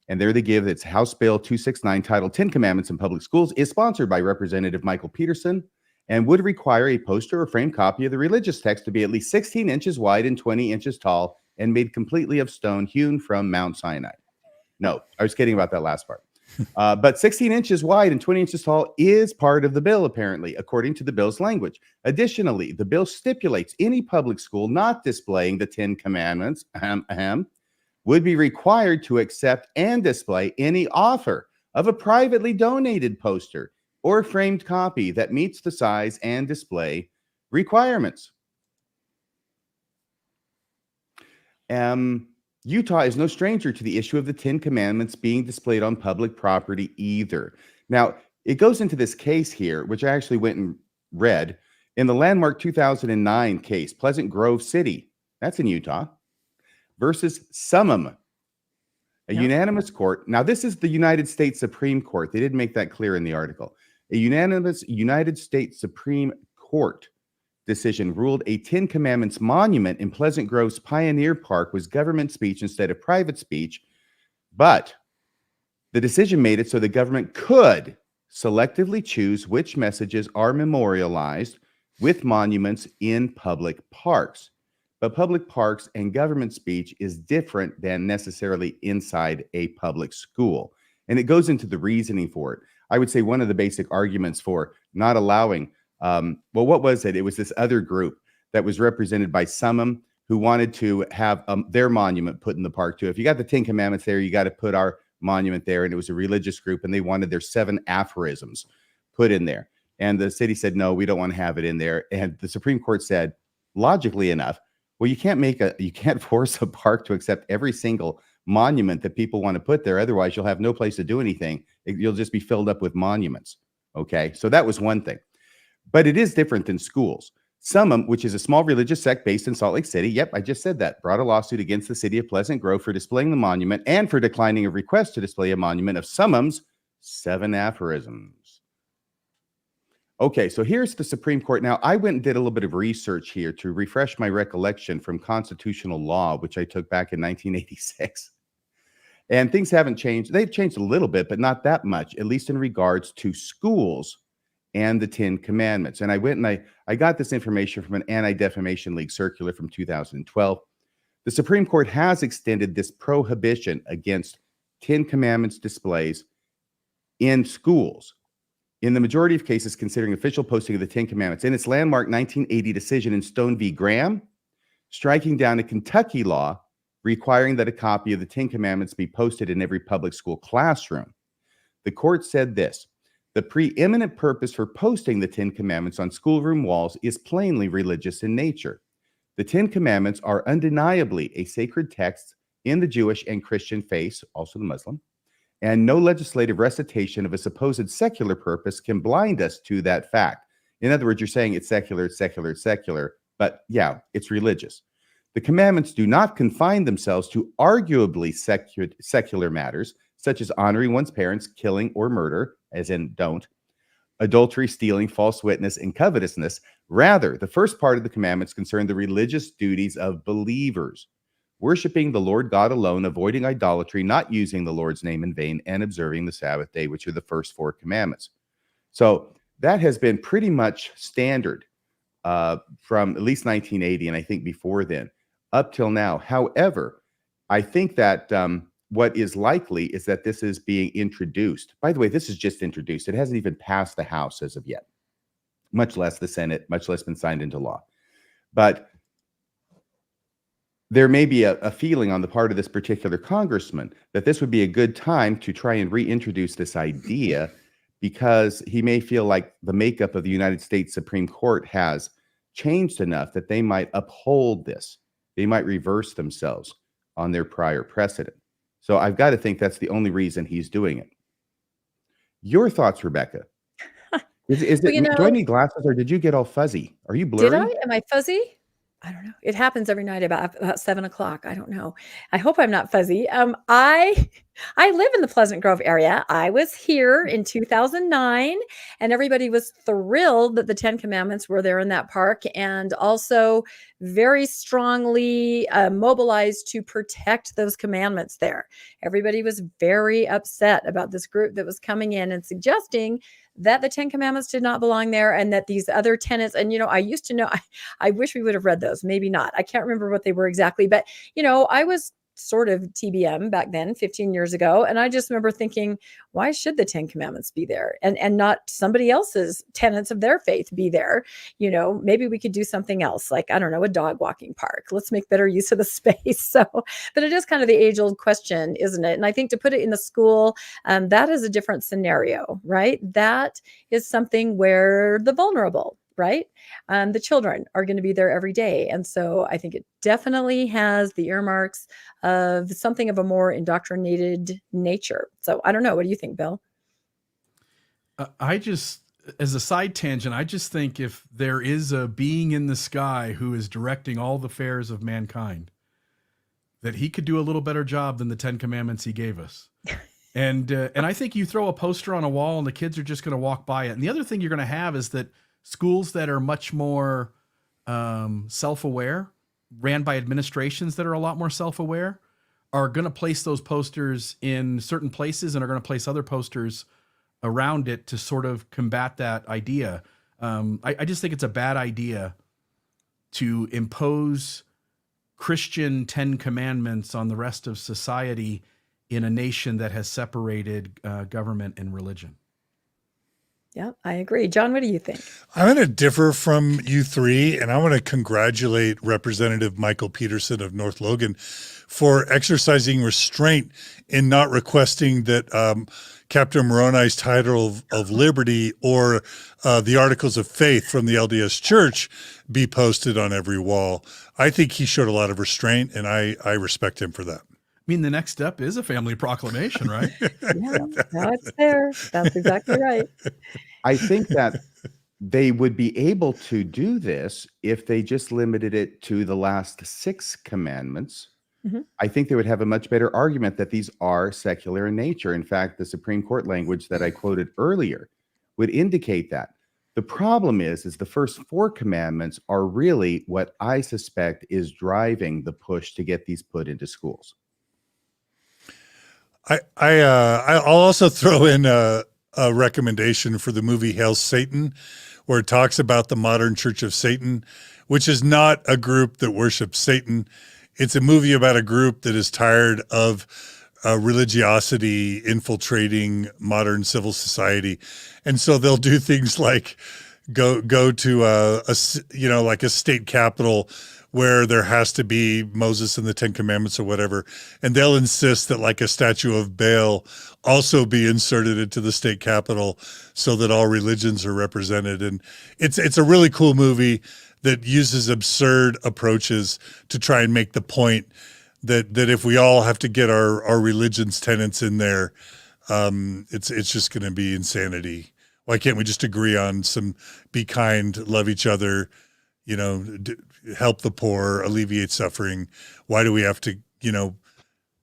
And there they give it's House Bill 269 titled 10 Commandments in Public Schools is sponsored by Representative Michael Peterson and would require a poster or framed copy of the religious text to be at least 16 inches wide and 20 inches tall and made completely of stone hewn from Mount Sinai. No, I was kidding about that last part. But 16 inches wide and 20 inches tall is part of the bill, apparently, according to the bill's language. Additionally, the bill stipulates any public school not displaying the 10 Commandments would be required to accept and display any offer of a privately donated poster or framed copy that meets the size and display requirements. Utah is no stranger to the issue of the 10 Commandments being displayed on public property either. Now, it goes into this case here, which I actually went and read, in the landmark 2009 case, Pleasant Grove City, that's in Utah, versus Summum, a unanimous court. Now, this is the United States Supreme Court. They didn't make that clear in the article. A unanimous United States Supreme Court decision ruled a 10 Commandments monument in Pleasant Grove's Pioneer Park was government speech instead of private speech, but the decision made it so the government could selectively choose which messages are memorialized with monuments in public parks. But public parks and government speech is different than necessarily inside a public school. And it goes into the reasoning for it. I would say one of the basic arguments for not allowing well, what was it? It was this other group that was represented by Summum who wanted to have their monument put in the park too. If you got the 10 Commandments there, you got to put our monument there. And it was a religious group and they wanted their 7 aphorisms put in there. And the city said, no, we don't want to have it in there. And the Supreme Court said, logically enough, well, you can't force a park to accept every single monument that people want to put there. Otherwise, you'll have no place to do anything. You'll just be filled up with monuments. Okay, so that was one thing. But it is different than schools. Summum, which is a small religious sect based in Salt Lake City, yep, I just said that, brought a lawsuit against the city of Pleasant Grove for displaying the monument and for declining a request to display a monument of Summum's 7 aphorisms. Okay, so here's the Supreme Court. Now, I went and did a little bit of research here to refresh my recollection from constitutional law, which I took back in 1986. And things haven't changed. They've changed a little bit, but not that much, at least in regards to schools and the 10 Commandments. And I went and I got this information from an Anti-Defamation League circular from 2012. The Supreme Court has extended this prohibition against 10 Commandments displays in schools in the majority of cases considering official posting of the 10 Commandments. In its landmark 1980 decision in Stone v. Graham, striking down a Kentucky law requiring that a copy of the 10 Commandments be posted in every public school classroom. The court said this: the preeminent purpose for posting the 10 Commandments on schoolroom walls is plainly religious in nature. The 10 Commandments are undeniably a sacred text in the Jewish and Christian faiths, also the Muslim, and no legislative recitation of a supposed secular purpose can blind us to that fact. In other words, you're saying it's secular, it's secular, it's secular, but yeah, it's religious. The commandments do not confine themselves to arguably secular matters, such as honoring one's parents, killing or murder, as in don't, adultery, stealing, false witness, and covetousness. Rather, the first part of the commandments concern the religious duties of believers, worshiping the Lord God alone, avoiding idolatry, not using the Lord's name in vain, and observing the Sabbath day, which are the first 4 commandments. So that has been pretty much standard from at least 1980, and I think before then, up till now. However, I think that what is likely is that this is being introduced. By the way, this is just introduced. It hasn't even passed the House as of yet, much less the Senate, much less been signed into law. But there may be a feeling on the part of this particular congressman that this would be a good time to try and reintroduce this idea, because he may feel like the makeup of the United States Supreme Court has changed enough that they might uphold this. They might reverse themselves on their prior precedent. So I've got to think that's the only reason he's doing it. Your thoughts, Rebecca? Is it? Well, Do I need glasses, or did you get all fuzzy? Are you blurry? Did I? Am I fuzzy? I don't know. It happens every night about 7 o'clock. I don't know. I hope I'm not fuzzy. I live in the Pleasant Grove area. I was here in 2009, and everybody was thrilled that the 10 Commandments were there in that park, and also very strongly mobilized to protect those commandments there. Everybody was very upset about this group that was coming in and suggesting that the 10 Commandments did not belong there, and that these other tenets, and I used to know, I wish we would have read those, maybe not. I can't remember what they were exactly, but I was sort of TBM back then, 15 years ago. And I just remember thinking, why should the 10 Commandments be there and not somebody else's tenets of their faith be there? Maybe we could do something else, like, I don't know, a dog walking park. Let's make better use of the space. So, but it is kind of the age old question, isn't it? And I think to put it in the school, that is a different scenario, right? That is something where the vulnerable, right? The children are going to be there every day. And so I think it definitely has the earmarks of something of a more indoctrinated nature. So I don't know. What do you think, Bill? As a side tangent, I just think if there is a being in the sky who is directing all the affairs of mankind, that he could do a little better job than the 10 Commandments he gave us. And I think you throw a poster on a wall and the kids are just going to walk by it. And the other thing you're going to have is that schools that are much more self-aware, ran by administrations that are a lot more self-aware, are going to place those posters in certain places and are going to place other posters around it to sort of combat that idea. I just think it's a bad idea to impose Christian 10 Commandments on the rest of society in a nation that has separated government and religion. Yeah, I agree. John, what do you think? I'm going to differ from you three, and I want to congratulate Representative Michael Peterson of North Logan for exercising restraint in not requesting that Captain Moroni's title of liberty or the Articles of Faith from the LDS Church be posted on every wall. I think he showed a lot of restraint, and I respect him for that. I mean, the next step is a family proclamation, right? Yeah, now it's there. That's exactly right. I think that they would be able to do this if they just limited it to the last 6 commandments. Mhm. I think they would have a much better argument that these are secular in nature. In fact, the Supreme Court language that I quoted earlier would indicate that. The problem is the first 4 commandments are really what I suspect is driving the push to get these put into schools. I'll also throw in a recommendation for the movie Hail Satan, where it talks about the modern Church of Satan, which is not a group that worships Satan. It's a movie about a group that is tired of religiosity infiltrating modern civil society. And so they'll do things like go to a state capitol where there has to be Moses and the 10 Commandments or whatever. And they'll insist that like a statue of Baal also be inserted into the state capitol so that all religions are represented. And it's a really cool movie that uses absurd approaches to try and make the point that if we all have to get our religion's tenets in there, it's just going to be insanity. Why can't we just agree on some be kind, love each other, help the poor, alleviate suffering? Why do we have to,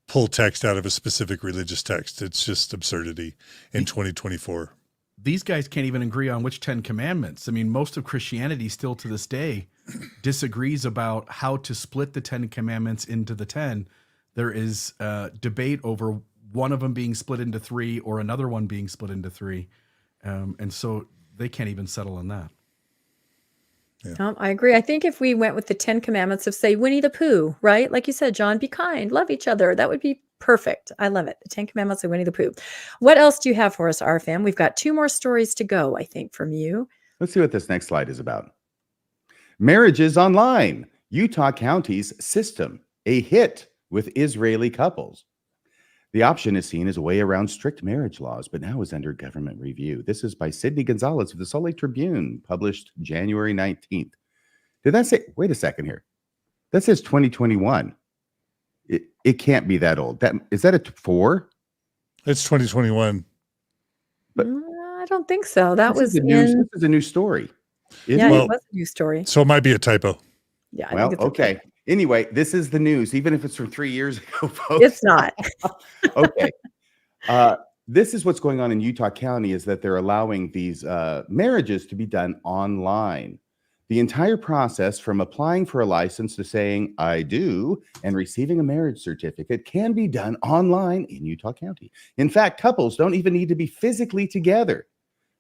pull text out of a specific religious text? It's just absurdity in 2024. These guys can't even agree on which 10 Commandments. I mean, most of Christianity still to this day disagrees about how to split the 10 Commandments into the 10. There is debate over one of them being split into 3 or another one being split into 3. And so they can't even settle on that. Yeah. I agree. I think if we went with the 10 Commandments of, say, Winnie the Pooh, right? Like you said, John, be kind, love each other. That would be perfect. I love it. The 10 Commandments of Winnie the Pooh. What else do you have for us, RFM? We've got 2 more stories to go, I think, from you. Let's see what this next slide is about. Marriages online. Utah County's system, a hit with Israeli couples. The option is seen as a way around strict marriage laws, but now is under government review. This is by Sidney Gonzalez of the Salt Lake Tribune, published January 19th. Did that say, wait a second here. That says 2021. It can't be that old. Is that a 4? It's 2021. But I don't think so. That this was is a new story. Yeah, Well, it was a news story. So it might be a typo. Yeah, I Well, think it's okay. Anyway, this is the news, even if it's from 3 years ago, folks. It's not. Okay. This is what's going on in Utah County, is that they're allowing these marriages to be done online. The entire process from applying for a license to saying I do and receiving a marriage certificate can be done online in Utah County. In fact, couples don't even need to be physically together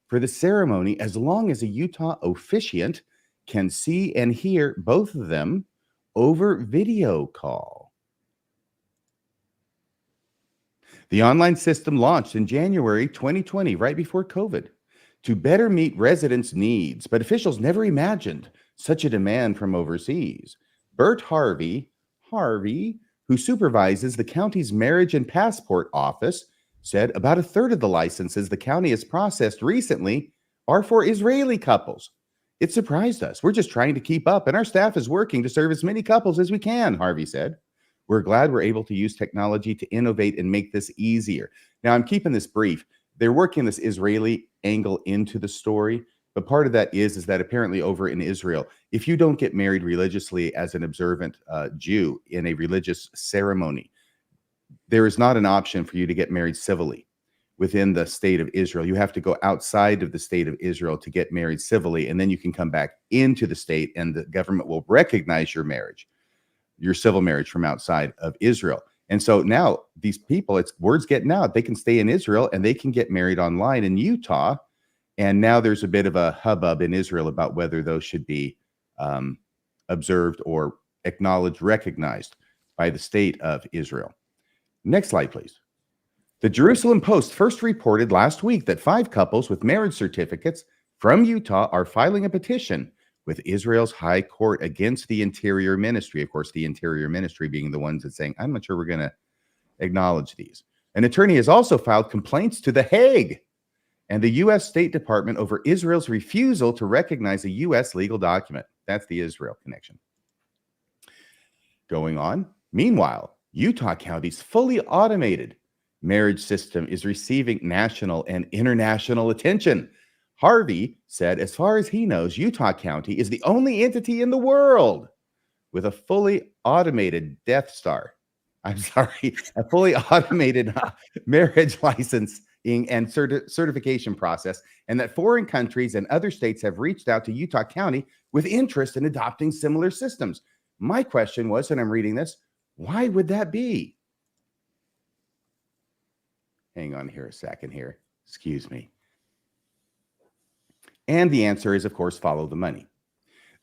for the ceremony, as long as a Utah officiant can see and hear both of them over video call. The online system launched in January 2020, right before COVID, to better meet residents' needs, but officials never imagined such a demand from overseas. Bert Harvey, who supervises the county's marriage and passport office, said about a third of the licenses the county has processed recently are for Israeli couples. It surprised us. We're just trying to keep up, and our staff is working to serve as many couples as we can, Harvey said. We're glad we're able to use technology to innovate and make this easier. Now, I'm keeping this brief. They're working this Israeli angle into the story, but part of that is that apparently over in Israel, if you don't get married religiously as an observant Jew in a religious ceremony, there is not an option for you to get married civilly within the state of Israel. You have to go outside of the state of Israel to get married civilly, and then you can come back into the state and the government will recognize your marriage, your civil marriage from outside of Israel. And so now these people, it's word's getting out, they can stay in Israel and they can get married online in Utah. And now there's a bit of a hubbub in Israel about whether those should be observed or acknowledged, recognized by the state of Israel. Next slide, please. The Jerusalem Post first reported last week that 5 couples with marriage certificates from Utah are filing a petition with Israel's High Court against the Interior Ministry. Of course, the Interior Ministry being the ones that saying, I'm not sure we're going to acknowledge these. An attorney has also filed complaints to The Hague and the U.S. State Department over Israel's refusal to recognize a U.S. legal document. That's the Israel connection. Going on. Meanwhile, Utah County's fully automated marriage system is receiving national and international attention. Harvey said, as far as he knows, Utah County is the only entity in the world with a fully automated a fully automated marriage licensing and certification process, and that foreign countries and other states have reached out to Utah County with interest in adopting similar systems. My question was, and I'm reading this, why would that be? Hang on here a second here. Excuse me. And the answer is, of course, follow the money.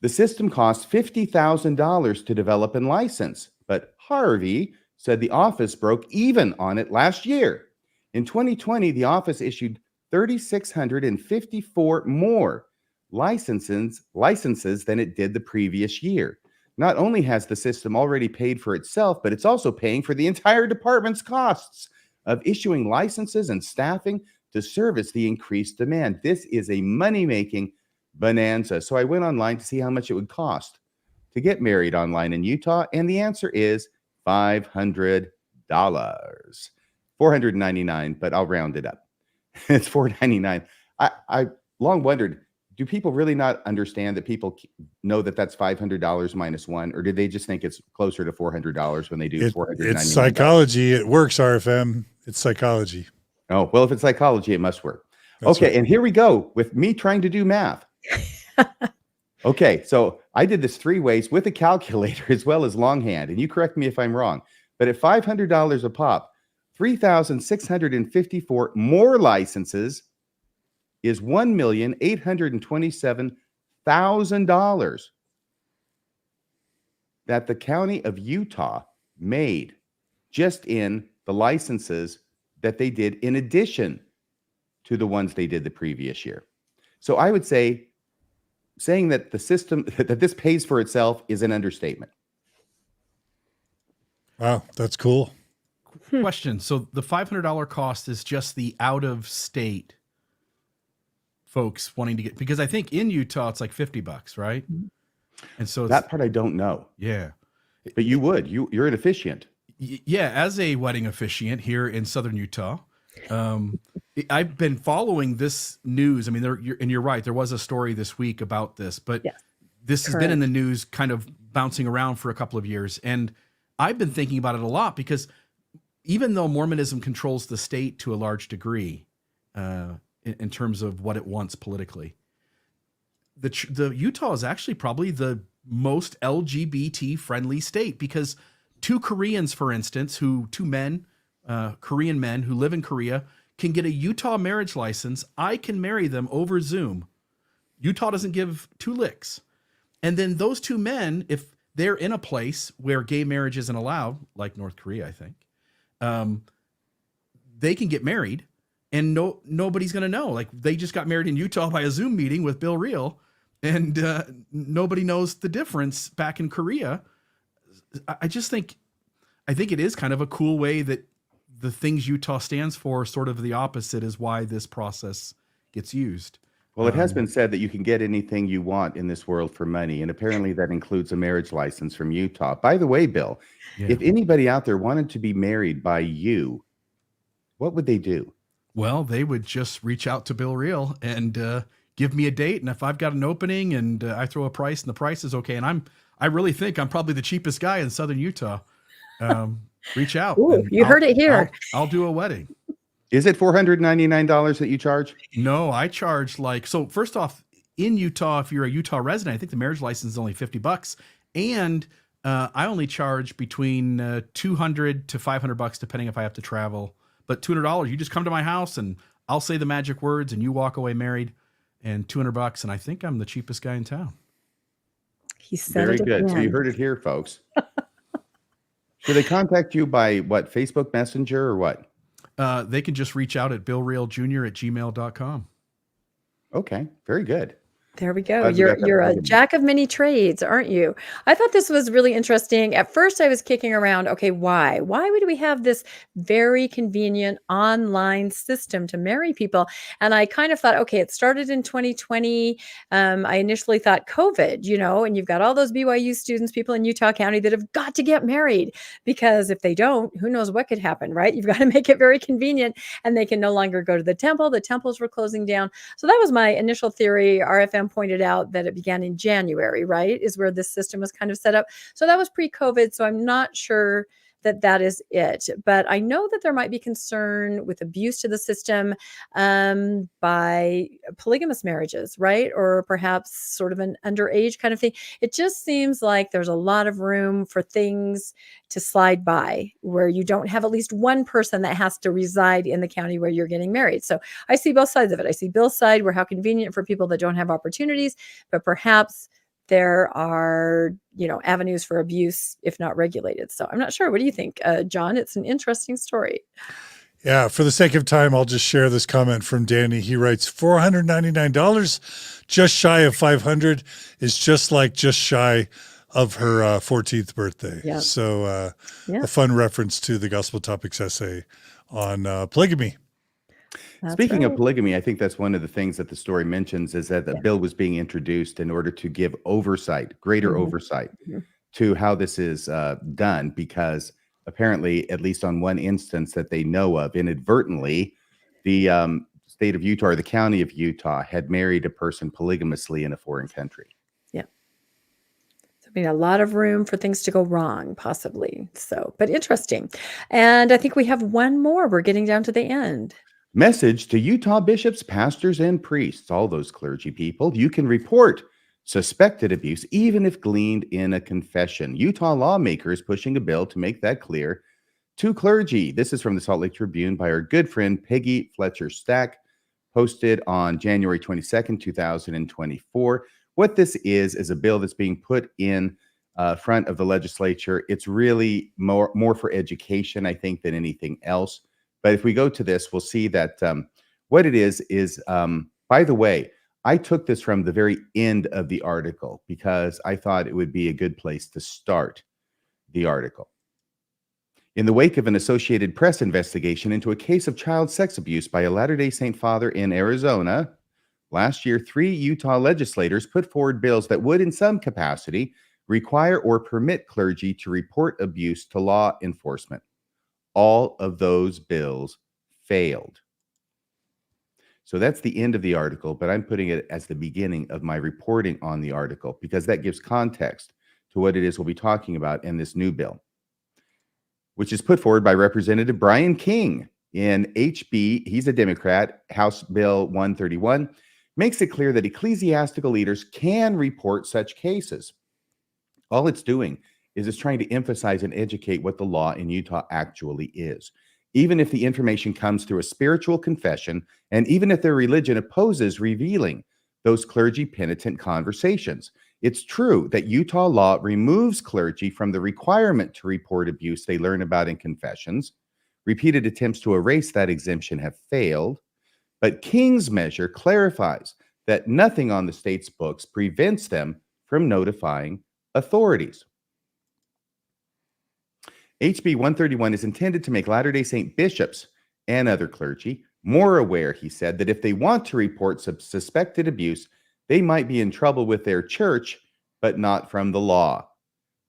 The system costs $50,000 to develop and license, but Harvey said the office broke even on it last year. In 2020, the office issued 3,654 more licenses than it did the previous year. Not only has the system already paid for itself, but it's also paying for the entire department's costs of issuing licenses and staffing to service the increased demand. This is a money-making bonanza. So I went online to see how much it would cost to get married online in Utah, and the answer is $500. $499, but I'll round it up. It's $499. I long wondered, do people really not understand that people know that that's $500 minus one, or do they just think it's closer to $400 when they do $499? It's psychology. It works, RFM. It's psychology. Oh, well, if it's psychology, it must work. That's okay, right. And here we go with me trying to do math. Okay, so I did this 3 ways with a calculator as well as longhand, and you correct me if I'm wrong, but at $500 a pop, 3,654 more licenses is $1,827,000 that the county of Utah made just in the licenses that they did in addition to the ones they did the previous year. So I would say saying that the system, that this pays for itself is an understatement. Wow, that's cool. Question. So the $500 cost is just the out of state folks wanting to get, because I think in Utah it's like $50, right? And so it's, That part I don't know, yeah. but you're an officiant. Yeah, as a wedding officiant here in southern Utah, I've been following this news. I mean, and you're right. There was a story this week about this, but Yes. this has been in the news kind of bouncing around for a couple of years. And I've been thinking about it a lot because even though Mormonism controls the state to a large degree in terms of what it wants politically, the Utah is actually probably the most LGBT friendly state, because two Koreans, for instance, two men, Korean men who live in Korea, can get a Utah marriage license. I can marry them over Zoom. Utah doesn't give two licks. And then those two men, if they're in a place where gay marriage isn't allowed, like North Korea, I think, they can get married and nobody's going to know. Like, they just got married in Utah by a Zoom meeting with Bill Reel, and nobody knows the difference back in Korea. I think it is kind of a cool way that the things Utah stands for, sort of the opposite, is why this process gets used. Well, it has been said that you can get anything you want in this world for money, and apparently that includes a marriage license from Utah. By the way, Bill, if anybody out there wanted to be married by you, what would they do? Well, they would just reach out to Bill Reel and give me a date, and if I've got an opening and I throw a price and the price is okay, and I really think I'm probably the cheapest guy in Southern Utah, reach out. Ooh, you heard it here. I'll do a wedding. Is it $499 that you charge? No, I charge so first off, in Utah, if you're a Utah resident, I think the marriage license is only $50. And I only charge between $200 to $500, depending if I have to travel. But $200, you just come to my house and I'll say the magic words and you walk away married, and $200. And I think I'm the cheapest guy in town. He said Very it good. So again. you heard it here, folks. Should they contact you by what, Facebook Messenger or what? They can just reach out at billreeljr@gmail.com. Okay, very good. There we go. Glad we got that You're a plugged in. jack of many trades, aren't you? I thought this was really interesting. At first, I was kicking around, okay, why? Why would we have this very convenient online system to marry people? And I kind of thought, okay, it started in 2020. I initially thought COVID, and you've got all those BYU students, people in Utah County that have got to get married, because if they don't, who knows what could happen, right? You've got to make it very convenient, and they can no longer go to the temple. The temples were closing down. So that was my initial theory. RFM pointed out that it began in January, right, is where this system was kind of set up. So that was pre-COVID. So I'm not sure that is it. But I know that there might be concern with abuse to the system by polygamous marriages, right? Or perhaps sort of an underage kind of thing. It just seems like there's a lot of room for things to slide by, where you don't have at least one person that has to reside in the county where you're getting married. So I see both sides of it. I see Bill's side, where how convenient for people that don't have opportunities, but perhaps there are, avenues for abuse if not regulated. So I'm not sure. What do you think, John? It's an interesting story. Yeah, for the sake of time, I'll just share this comment from Danny. He writes, $499, just shy of $500, is just shy of her 14th birthday. Yeah. So a fun reference to the Gospel Topics essay on polygamy. Speaking of polygamy, I think that's one of the things that the story mentions, is that the bill was being introduced in order to give greater oversight to how this is done, because apparently, at least on one instance that they know of, inadvertently, the state of Utah, or the county of Utah, had married a person polygamously in a foreign country. Yeah. I mean, a lot of room for things to go wrong, possibly. So, but interesting. And I think we have one more. We're getting down to the end. Message to Utah bishops, pastors, and priests, all those clergy people: you can report suspected abuse even if gleaned in a confession. Utah Lawmaker is pushing a bill to make that clear to clergy. This is from the Salt Lake Tribune by our good friend Peggy Fletcher Stack, posted on January 22nd, 2024. What this is a bill that's being put in front of the legislature. It's really more for education, I think, than anything else. But if we go to this, we'll see that what it is, by the way, I took this from the very end of the article because I thought it would be a good place to start the article. In the wake of an Associated Press investigation into a case of child sex abuse by a Latter-day Saint father in Arizona, last year, 3 Utah legislators put forward bills that would, in some capacity, require or permit clergy to report abuse to law enforcement. All of those bills failed. So that's the end of the article, but I'm putting it as the beginning of my reporting on the article because that gives context to what it is we'll be talking about in this new bill, which is put forward by Representative Brian King in HB, he's a Democrat, House Bill 131, makes it clear that ecclesiastical leaders can report such cases. All it's doing is it's trying to emphasize and educate what the law in Utah actually is. Even if the information comes through a spiritual confession, and even if their religion opposes revealing those clergy penitent conversations. It's true that Utah law removes clergy from the requirement to report abuse they learn about in confessions. Repeated attempts to erase that exemption have failed, but King's measure clarifies that nothing on the state's books prevents them from notifying authorities. HB 131 is intended to make Latter-day Saint bishops and other clergy more aware, he said, that if they want to report suspected abuse, they might be in trouble with their church, but not from the law.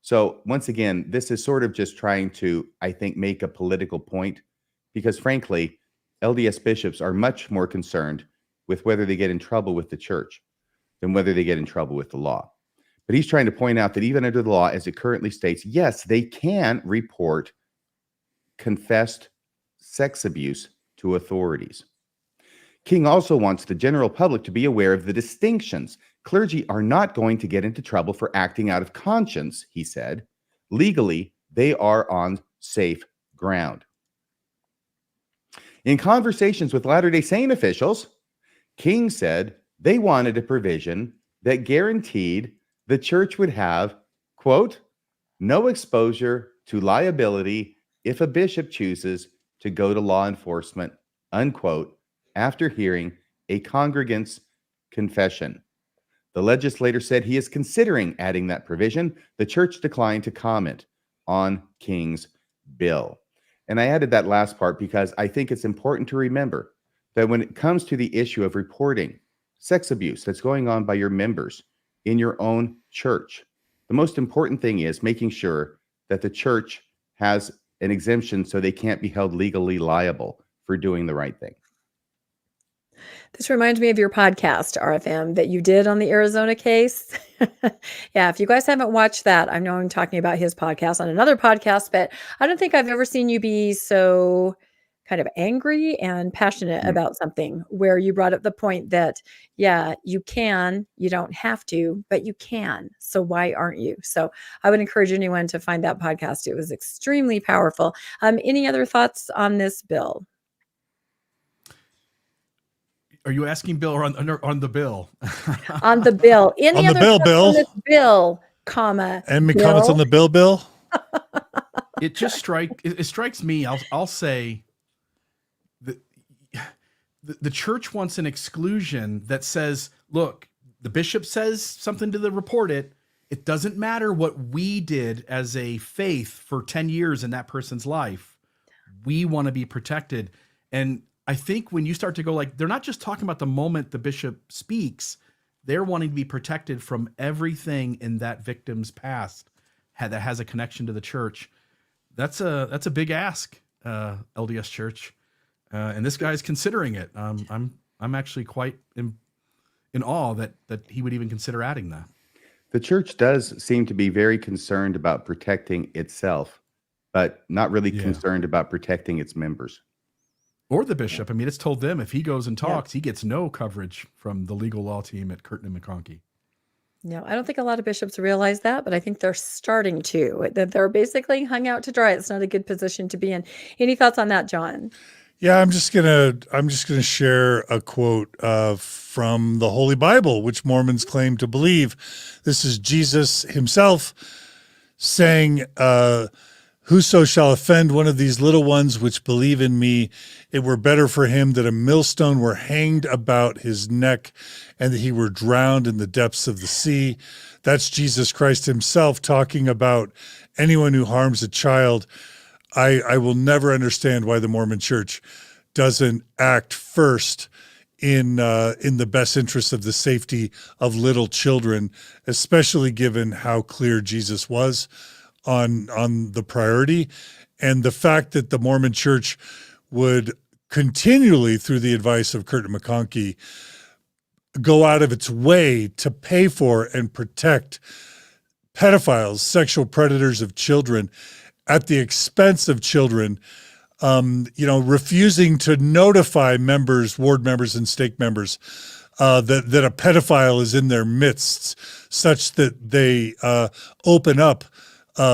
So once again, this is sort of just trying to, I think, make a political point, because frankly, LDS bishops are much more concerned with whether they get in trouble with the church than whether they get in trouble with the law. But he's trying to point out that even under the law, as it currently states, yes, they can report confessed sex abuse to authorities. King also wants the general public to be aware of the distinctions. Clergy are not going to get into trouble for acting out of conscience, he said. Legally, they are on safe ground. In conversations with Latter-day Saint officials, King said they wanted a provision that guaranteed the church would have, quote, no exposure to liability if a bishop chooses to go to law enforcement, unquote, after hearing a congregant's confession. The legislator said he is considering adding that provision. The church declined to comment on King's bill. And I added that last part because I think it's important to remember that when it comes to the issue of reporting sex abuse that's going on by your members in your own church, the most important thing is making sure that the church has an exemption so they can't be held legally liable for doing the right thing. This reminds me of your podcast, RFM, that you did on the Arizona case. Yeah, if you guys haven't watched that, I know I'm talking about his podcast on another podcast, but I don't think I've ever seen you be so kind of angry and passionate about something, where you brought up the point that, yeah, you can, you don't have to, but you can. So why aren't you? So I would encourage anyone to find that podcast. It was extremely powerful. Any other thoughts on this bill? Are you asking Bill or on the bill? On the bill. Any On the other bill, thoughts Bill. on this bill, comma, Any Bill? comments on the bill? It just strikes me. I'll say that the church wants an exclusion that says, look, the bishop says something to report it. It doesn't matter what we did as a faith for 10 years in that person's life. We want to be protected. And I think when you start to go like, they're not just talking about the moment the bishop speaks, they're wanting to be protected from everything in that victim's past that has a connection to the church. That's a big ask, LDS Church, and this guy's considering it. I'm actually quite in awe that he would even consider adding that. The church does seem to be very concerned about protecting itself, but not really concerned about protecting its members. Or the bishop. I mean, it's told them if he goes and talks, he gets no coverage from the legal law team at Curtin and McConkie. No, I don't think a lot of bishops realize that, but I think they're starting to. That they're basically hung out to dry. It's not a good position to be in. Any thoughts on that, John? Yeah, I'm just gonna share a quote from the Holy Bible, which Mormons claim to believe. This is Jesus himself saying, "Whoso shall offend one of these little ones which believe in me, it were better for him that a millstone were hanged about his neck and that he were drowned in the depths of the sea." That's Jesus Christ himself talking about anyone who harms a child. I will never understand why the Mormon Church doesn't act first in the best interest of the safety of little children, especially given how clear Jesus was on the priority, and the fact that the Mormon Church would continually, through the advice of Curtin McConkie, go out of its way to pay for and protect pedophiles, sexual predators of children at the expense of children, refusing to notify members, ward members and stake members that a pedophile is in their midst, such that they open up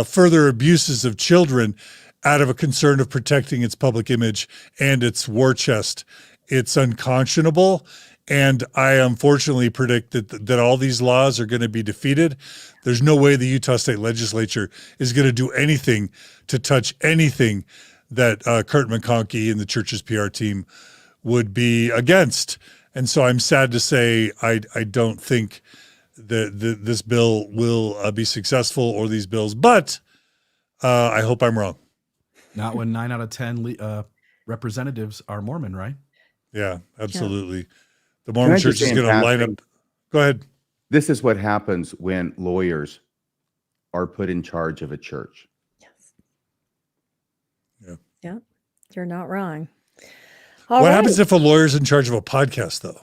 further abuses of children out of a concern of protecting its public image and its war chest. It's unconscionable. And I unfortunately predict that all these laws are going to be defeated. There's no way the Utah State Legislature is going to do anything to touch anything that Kurt McConkie and the church's PR team would be against. And so I'm sad to say I don't think that this bill will be successful, or these bills, but I hope I'm wrong. Not when 9 out of 10 representatives are Mormon, right? Yeah, absolutely. Yeah. The Mormon Church is going to line up. Go ahead. This is what happens when lawyers are put in charge of a church. Yes. Yeah. Yeah. You're not wrong. What happens if a lawyer's in charge of a podcast, though?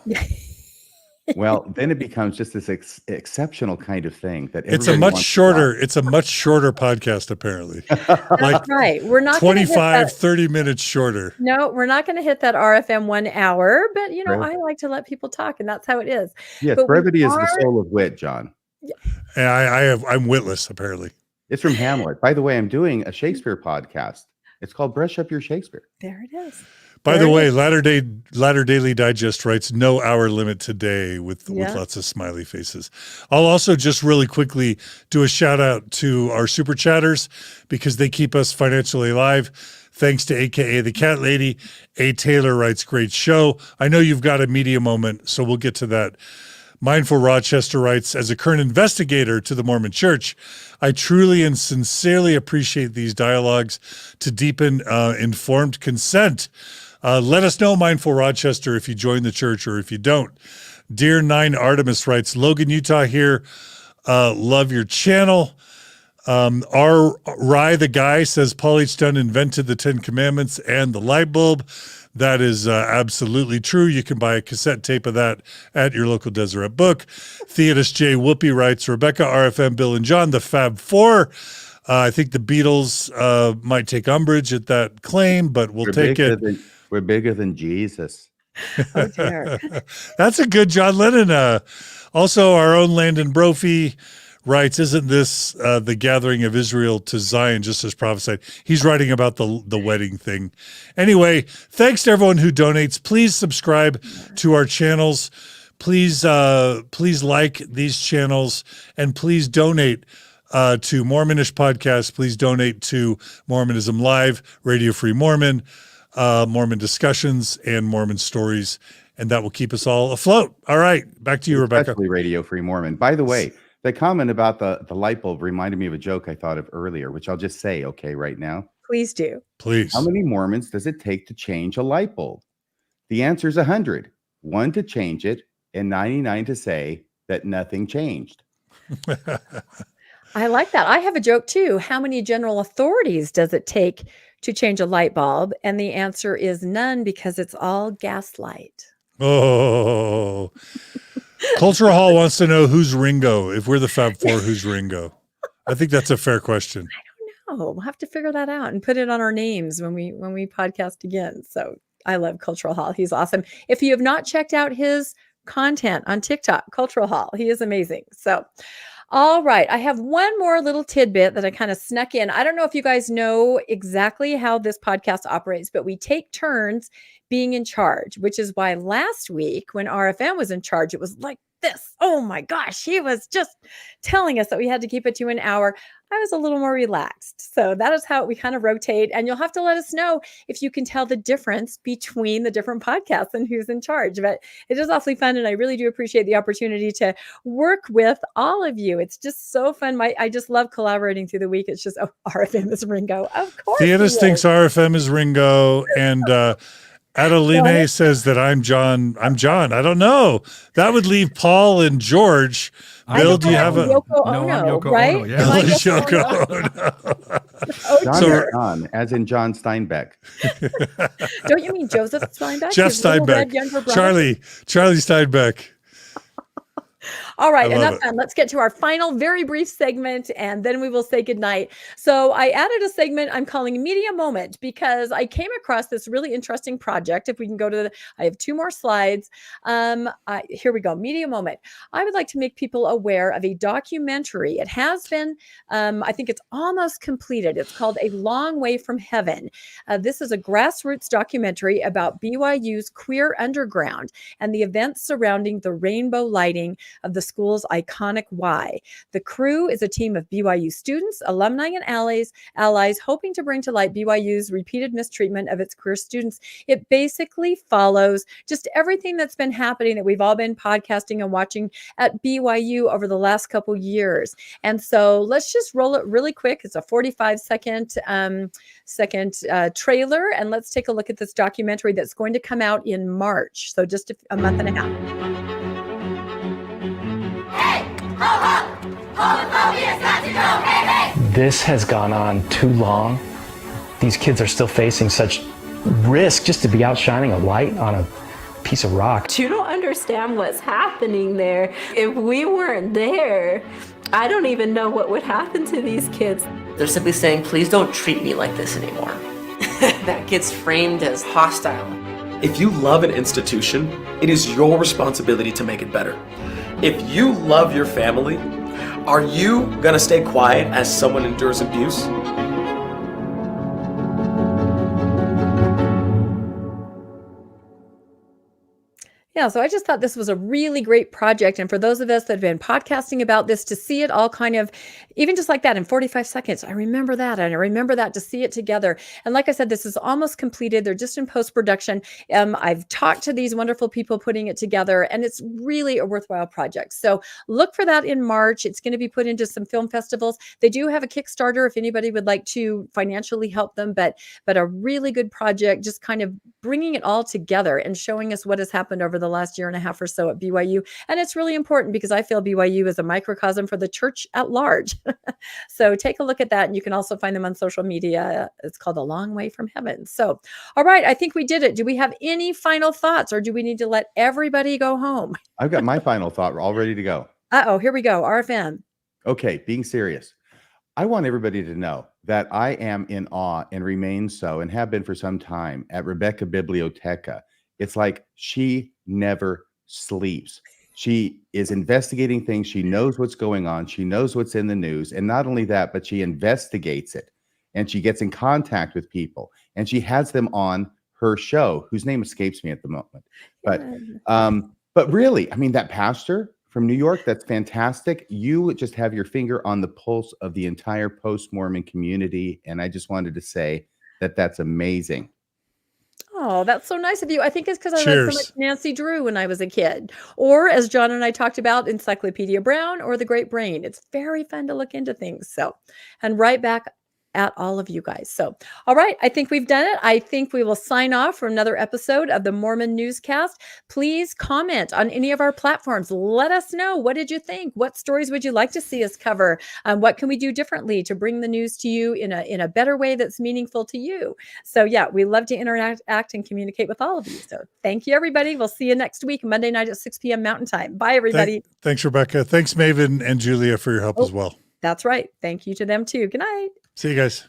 Well, then it becomes just this exceptional kind of thing that it's a much shorter podcast, apparently. That's right. We're not 25, 30 minutes shorter. No, we're not going to hit that RFM 1 hour, but Right. I like to let people talk, and that's how it is. Yes, But brevity is the soul of wit, John. And I'm witless, apparently. It's from Hamlet. By the way, I'm doing a Shakespeare podcast. It's called Brush Up Your Shakespeare. There it is. By the way, Latter Daily Digest writes no hour limit today with lots of smiley faces. I'll also just really quickly do a shout out to our super chatters because they keep us financially alive. Thanks to AKA the Cat Lady. A. Taylor writes, great show. I know you've got a media moment, so we'll get to that. Mindful Rochester writes, as a current investigator to the Mormon Church, I truly and sincerely appreciate these dialogues to deepen informed consent. Let us know, Mindful Rochester, if you join the church or if you don't. Dear 9 Artemis writes, Logan, Utah here. Love your channel. R. Rye the Guy says Paul H. Dunn invented the 10 Commandments and the light bulb. That is absolutely true. You can buy a cassette tape of that at your local Deseret Book. Theodis J. Whoopi writes, Rebecca, RFM, Bill, and John, the Fab Four. I think the Beatles might take umbrage at that claim, but we'll take it. We're bigger than Jesus. Oh, dear. That's a good John Lennon. Also, our own Landon Brophy writes, isn't this the gathering of Israel to Zion, just as prophesied? He's writing about the wedding thing. Anyway, thanks to everyone who donates. Please subscribe to our channels. Please like these channels, and please donate to Mormonish Podcast. Please donate to Mormonism Live, Radio Free Mormon, Mormon Discussions, and Mormon Stories, and that will keep us all afloat. All right, back to you, Rebecca. Especially Radio Free Mormon. By the way, the comment about the light bulb reminded me of a joke I thought of earlier, which I'll just say, okay, right now. Please do. Please. How many Mormons does it take to change a light bulb? The answer is 100. 1 to change it, and 99 to say that nothing changed. I like that. I have a joke too. How many general authorities does it take to change a light bulb? And the answer is none, because it's all gaslight. Oh, Cultural Hall wants to know who's Ringo. If we're the Fab Four, who's Ringo? I think that's a fair question. I don't know. We'll have to figure that out and put it on our names when we podcast again. So I love Cultural Hall. He's awesome. If you have not checked out his content on TikTok, Cultural Hall, he is amazing. So, all right. I have one more little tidbit that I kind of snuck in. I don't know if you guys know exactly how this podcast operates, but we take turns being in charge, which is why last week when RFM was in charge, it was like this. Oh my gosh, he was just telling us that we had to keep it to an hour. I was a little more relaxed. So that is how we kind of rotate. And you'll have to let us know if you can tell the difference between the different podcasts and who's in charge. But it is awfully fun. And I really do appreciate the opportunity to work with all of you. It's just so fun. I just love collaborating through the week. It's just, RFM is Ringo. Of course. Theodis thinks RFM is Ringo. And Adeline says that I'm John. I'm John. I don't know. That would leave Paul and George. Bill, do you have a... Yoko No, I'm Ono, Yoko right? Ono, yeah. Am I Yoko Ono? John, So- is John, as in John Steinbeck. Don't you mean Joseph Steinbeck? Jeff His little red Steinbeck. younger brother? Charlie Steinbeck. All right, I love enough it. fun. Let's get to our final, very brief segment, and then we will say goodnight. So I added a segment I'm calling Media Moment because I came across this really interesting project. If we can go to I have 2 more slides. Here we go, Media Moment. I would like to make people aware of a documentary. It has been, I think it's almost completed. It's called A Long Way from Heaven. This is a grassroots documentary about BYU's queer underground and the events surrounding the rainbow lighting of the school's iconic Y. The crew is a team of BYU students, alumni, and allies hoping to bring to light BYU's repeated mistreatment of its queer students. It basically follows just everything that's been happening that we've all been podcasting and watching at BYU over the last couple years. And so let's just roll it really quick. It's a 45-second trailer, and let's take a look at this documentary that's going to come out in March. So just a month and a half. This has gone on too long. These kids are still facing such risk just to be out shining a light on a piece of rock. You don't understand what's happening there. If we weren't there, I don't even know what would happen to these kids. They're simply saying, please don't treat me like this anymore. That gets framed as hostile. If you love an institution, it is your responsibility to make it better. If you love your family, are you gonna stay quiet as someone endures abuse? Yeah, so I just thought this was a really great project. And for those of us that have been podcasting about this, to see it all kind of, even just like that in 45 seconds, I remember that. And I remember that to see it together. And like I said, this is almost completed. They're just in post-production. I've talked to these wonderful people putting it together, and it's really a worthwhile project. So look for that in March. It's going to be put into some film festivals. They do have a Kickstarter if anybody would like to financially help them, but a really good project, just kind of bringing it all together and showing us what has happened over the last year and a half or so at BYU. And it's really important because I feel BYU is a microcosm for the church at large. So take a look at that. And you can also find them on social media. It's called A Long Way from Heaven. So, all right, I think we did it. Do we have any final thoughts, or do we need to let everybody go home? I've got my final thought all ready to go. Uh-oh, here we go. RFM. Okay, being serious. I want everybody to know that I am in awe and remain so, and have been for some time, at Rebecca Biblioteca. It's like she never sleeps. She is investigating things. She knows what's going on. She knows what's in the news. And not only that, but she investigates it, and she gets in contact with people, and she has them on her show, whose name escapes me at the moment. But really, I mean, that pastor from New York, that's fantastic. You just have your finger on the pulse of the entire post-Mormon community. And I just wanted to say that that's amazing. Oh, that's so nice of you. I think it's because I read so much Nancy Drew when I was a kid. Or, as John and I talked about, Encyclopedia Brown or The Great Brain. It's very fun to look into things. So, and right back at all of you guys. So, all right, I think we've done it. I think we will sign off for another episode of the Mormon Newscast. Please comment on any of our platforms. Let us know. What did you think? What stories would you like to see us cover? What can we do differently to bring the news to you in a better way that's meaningful to you? So yeah, we love to interact and communicate with all of you. So thank you, everybody. We'll see you next week, Monday night at 6 p.m. Mountain Time. Bye, everybody. Thanks, Rebecca. Thanks, Maven and Julia, for your help as well. That's right. Thank you to them too. Good night. See you guys.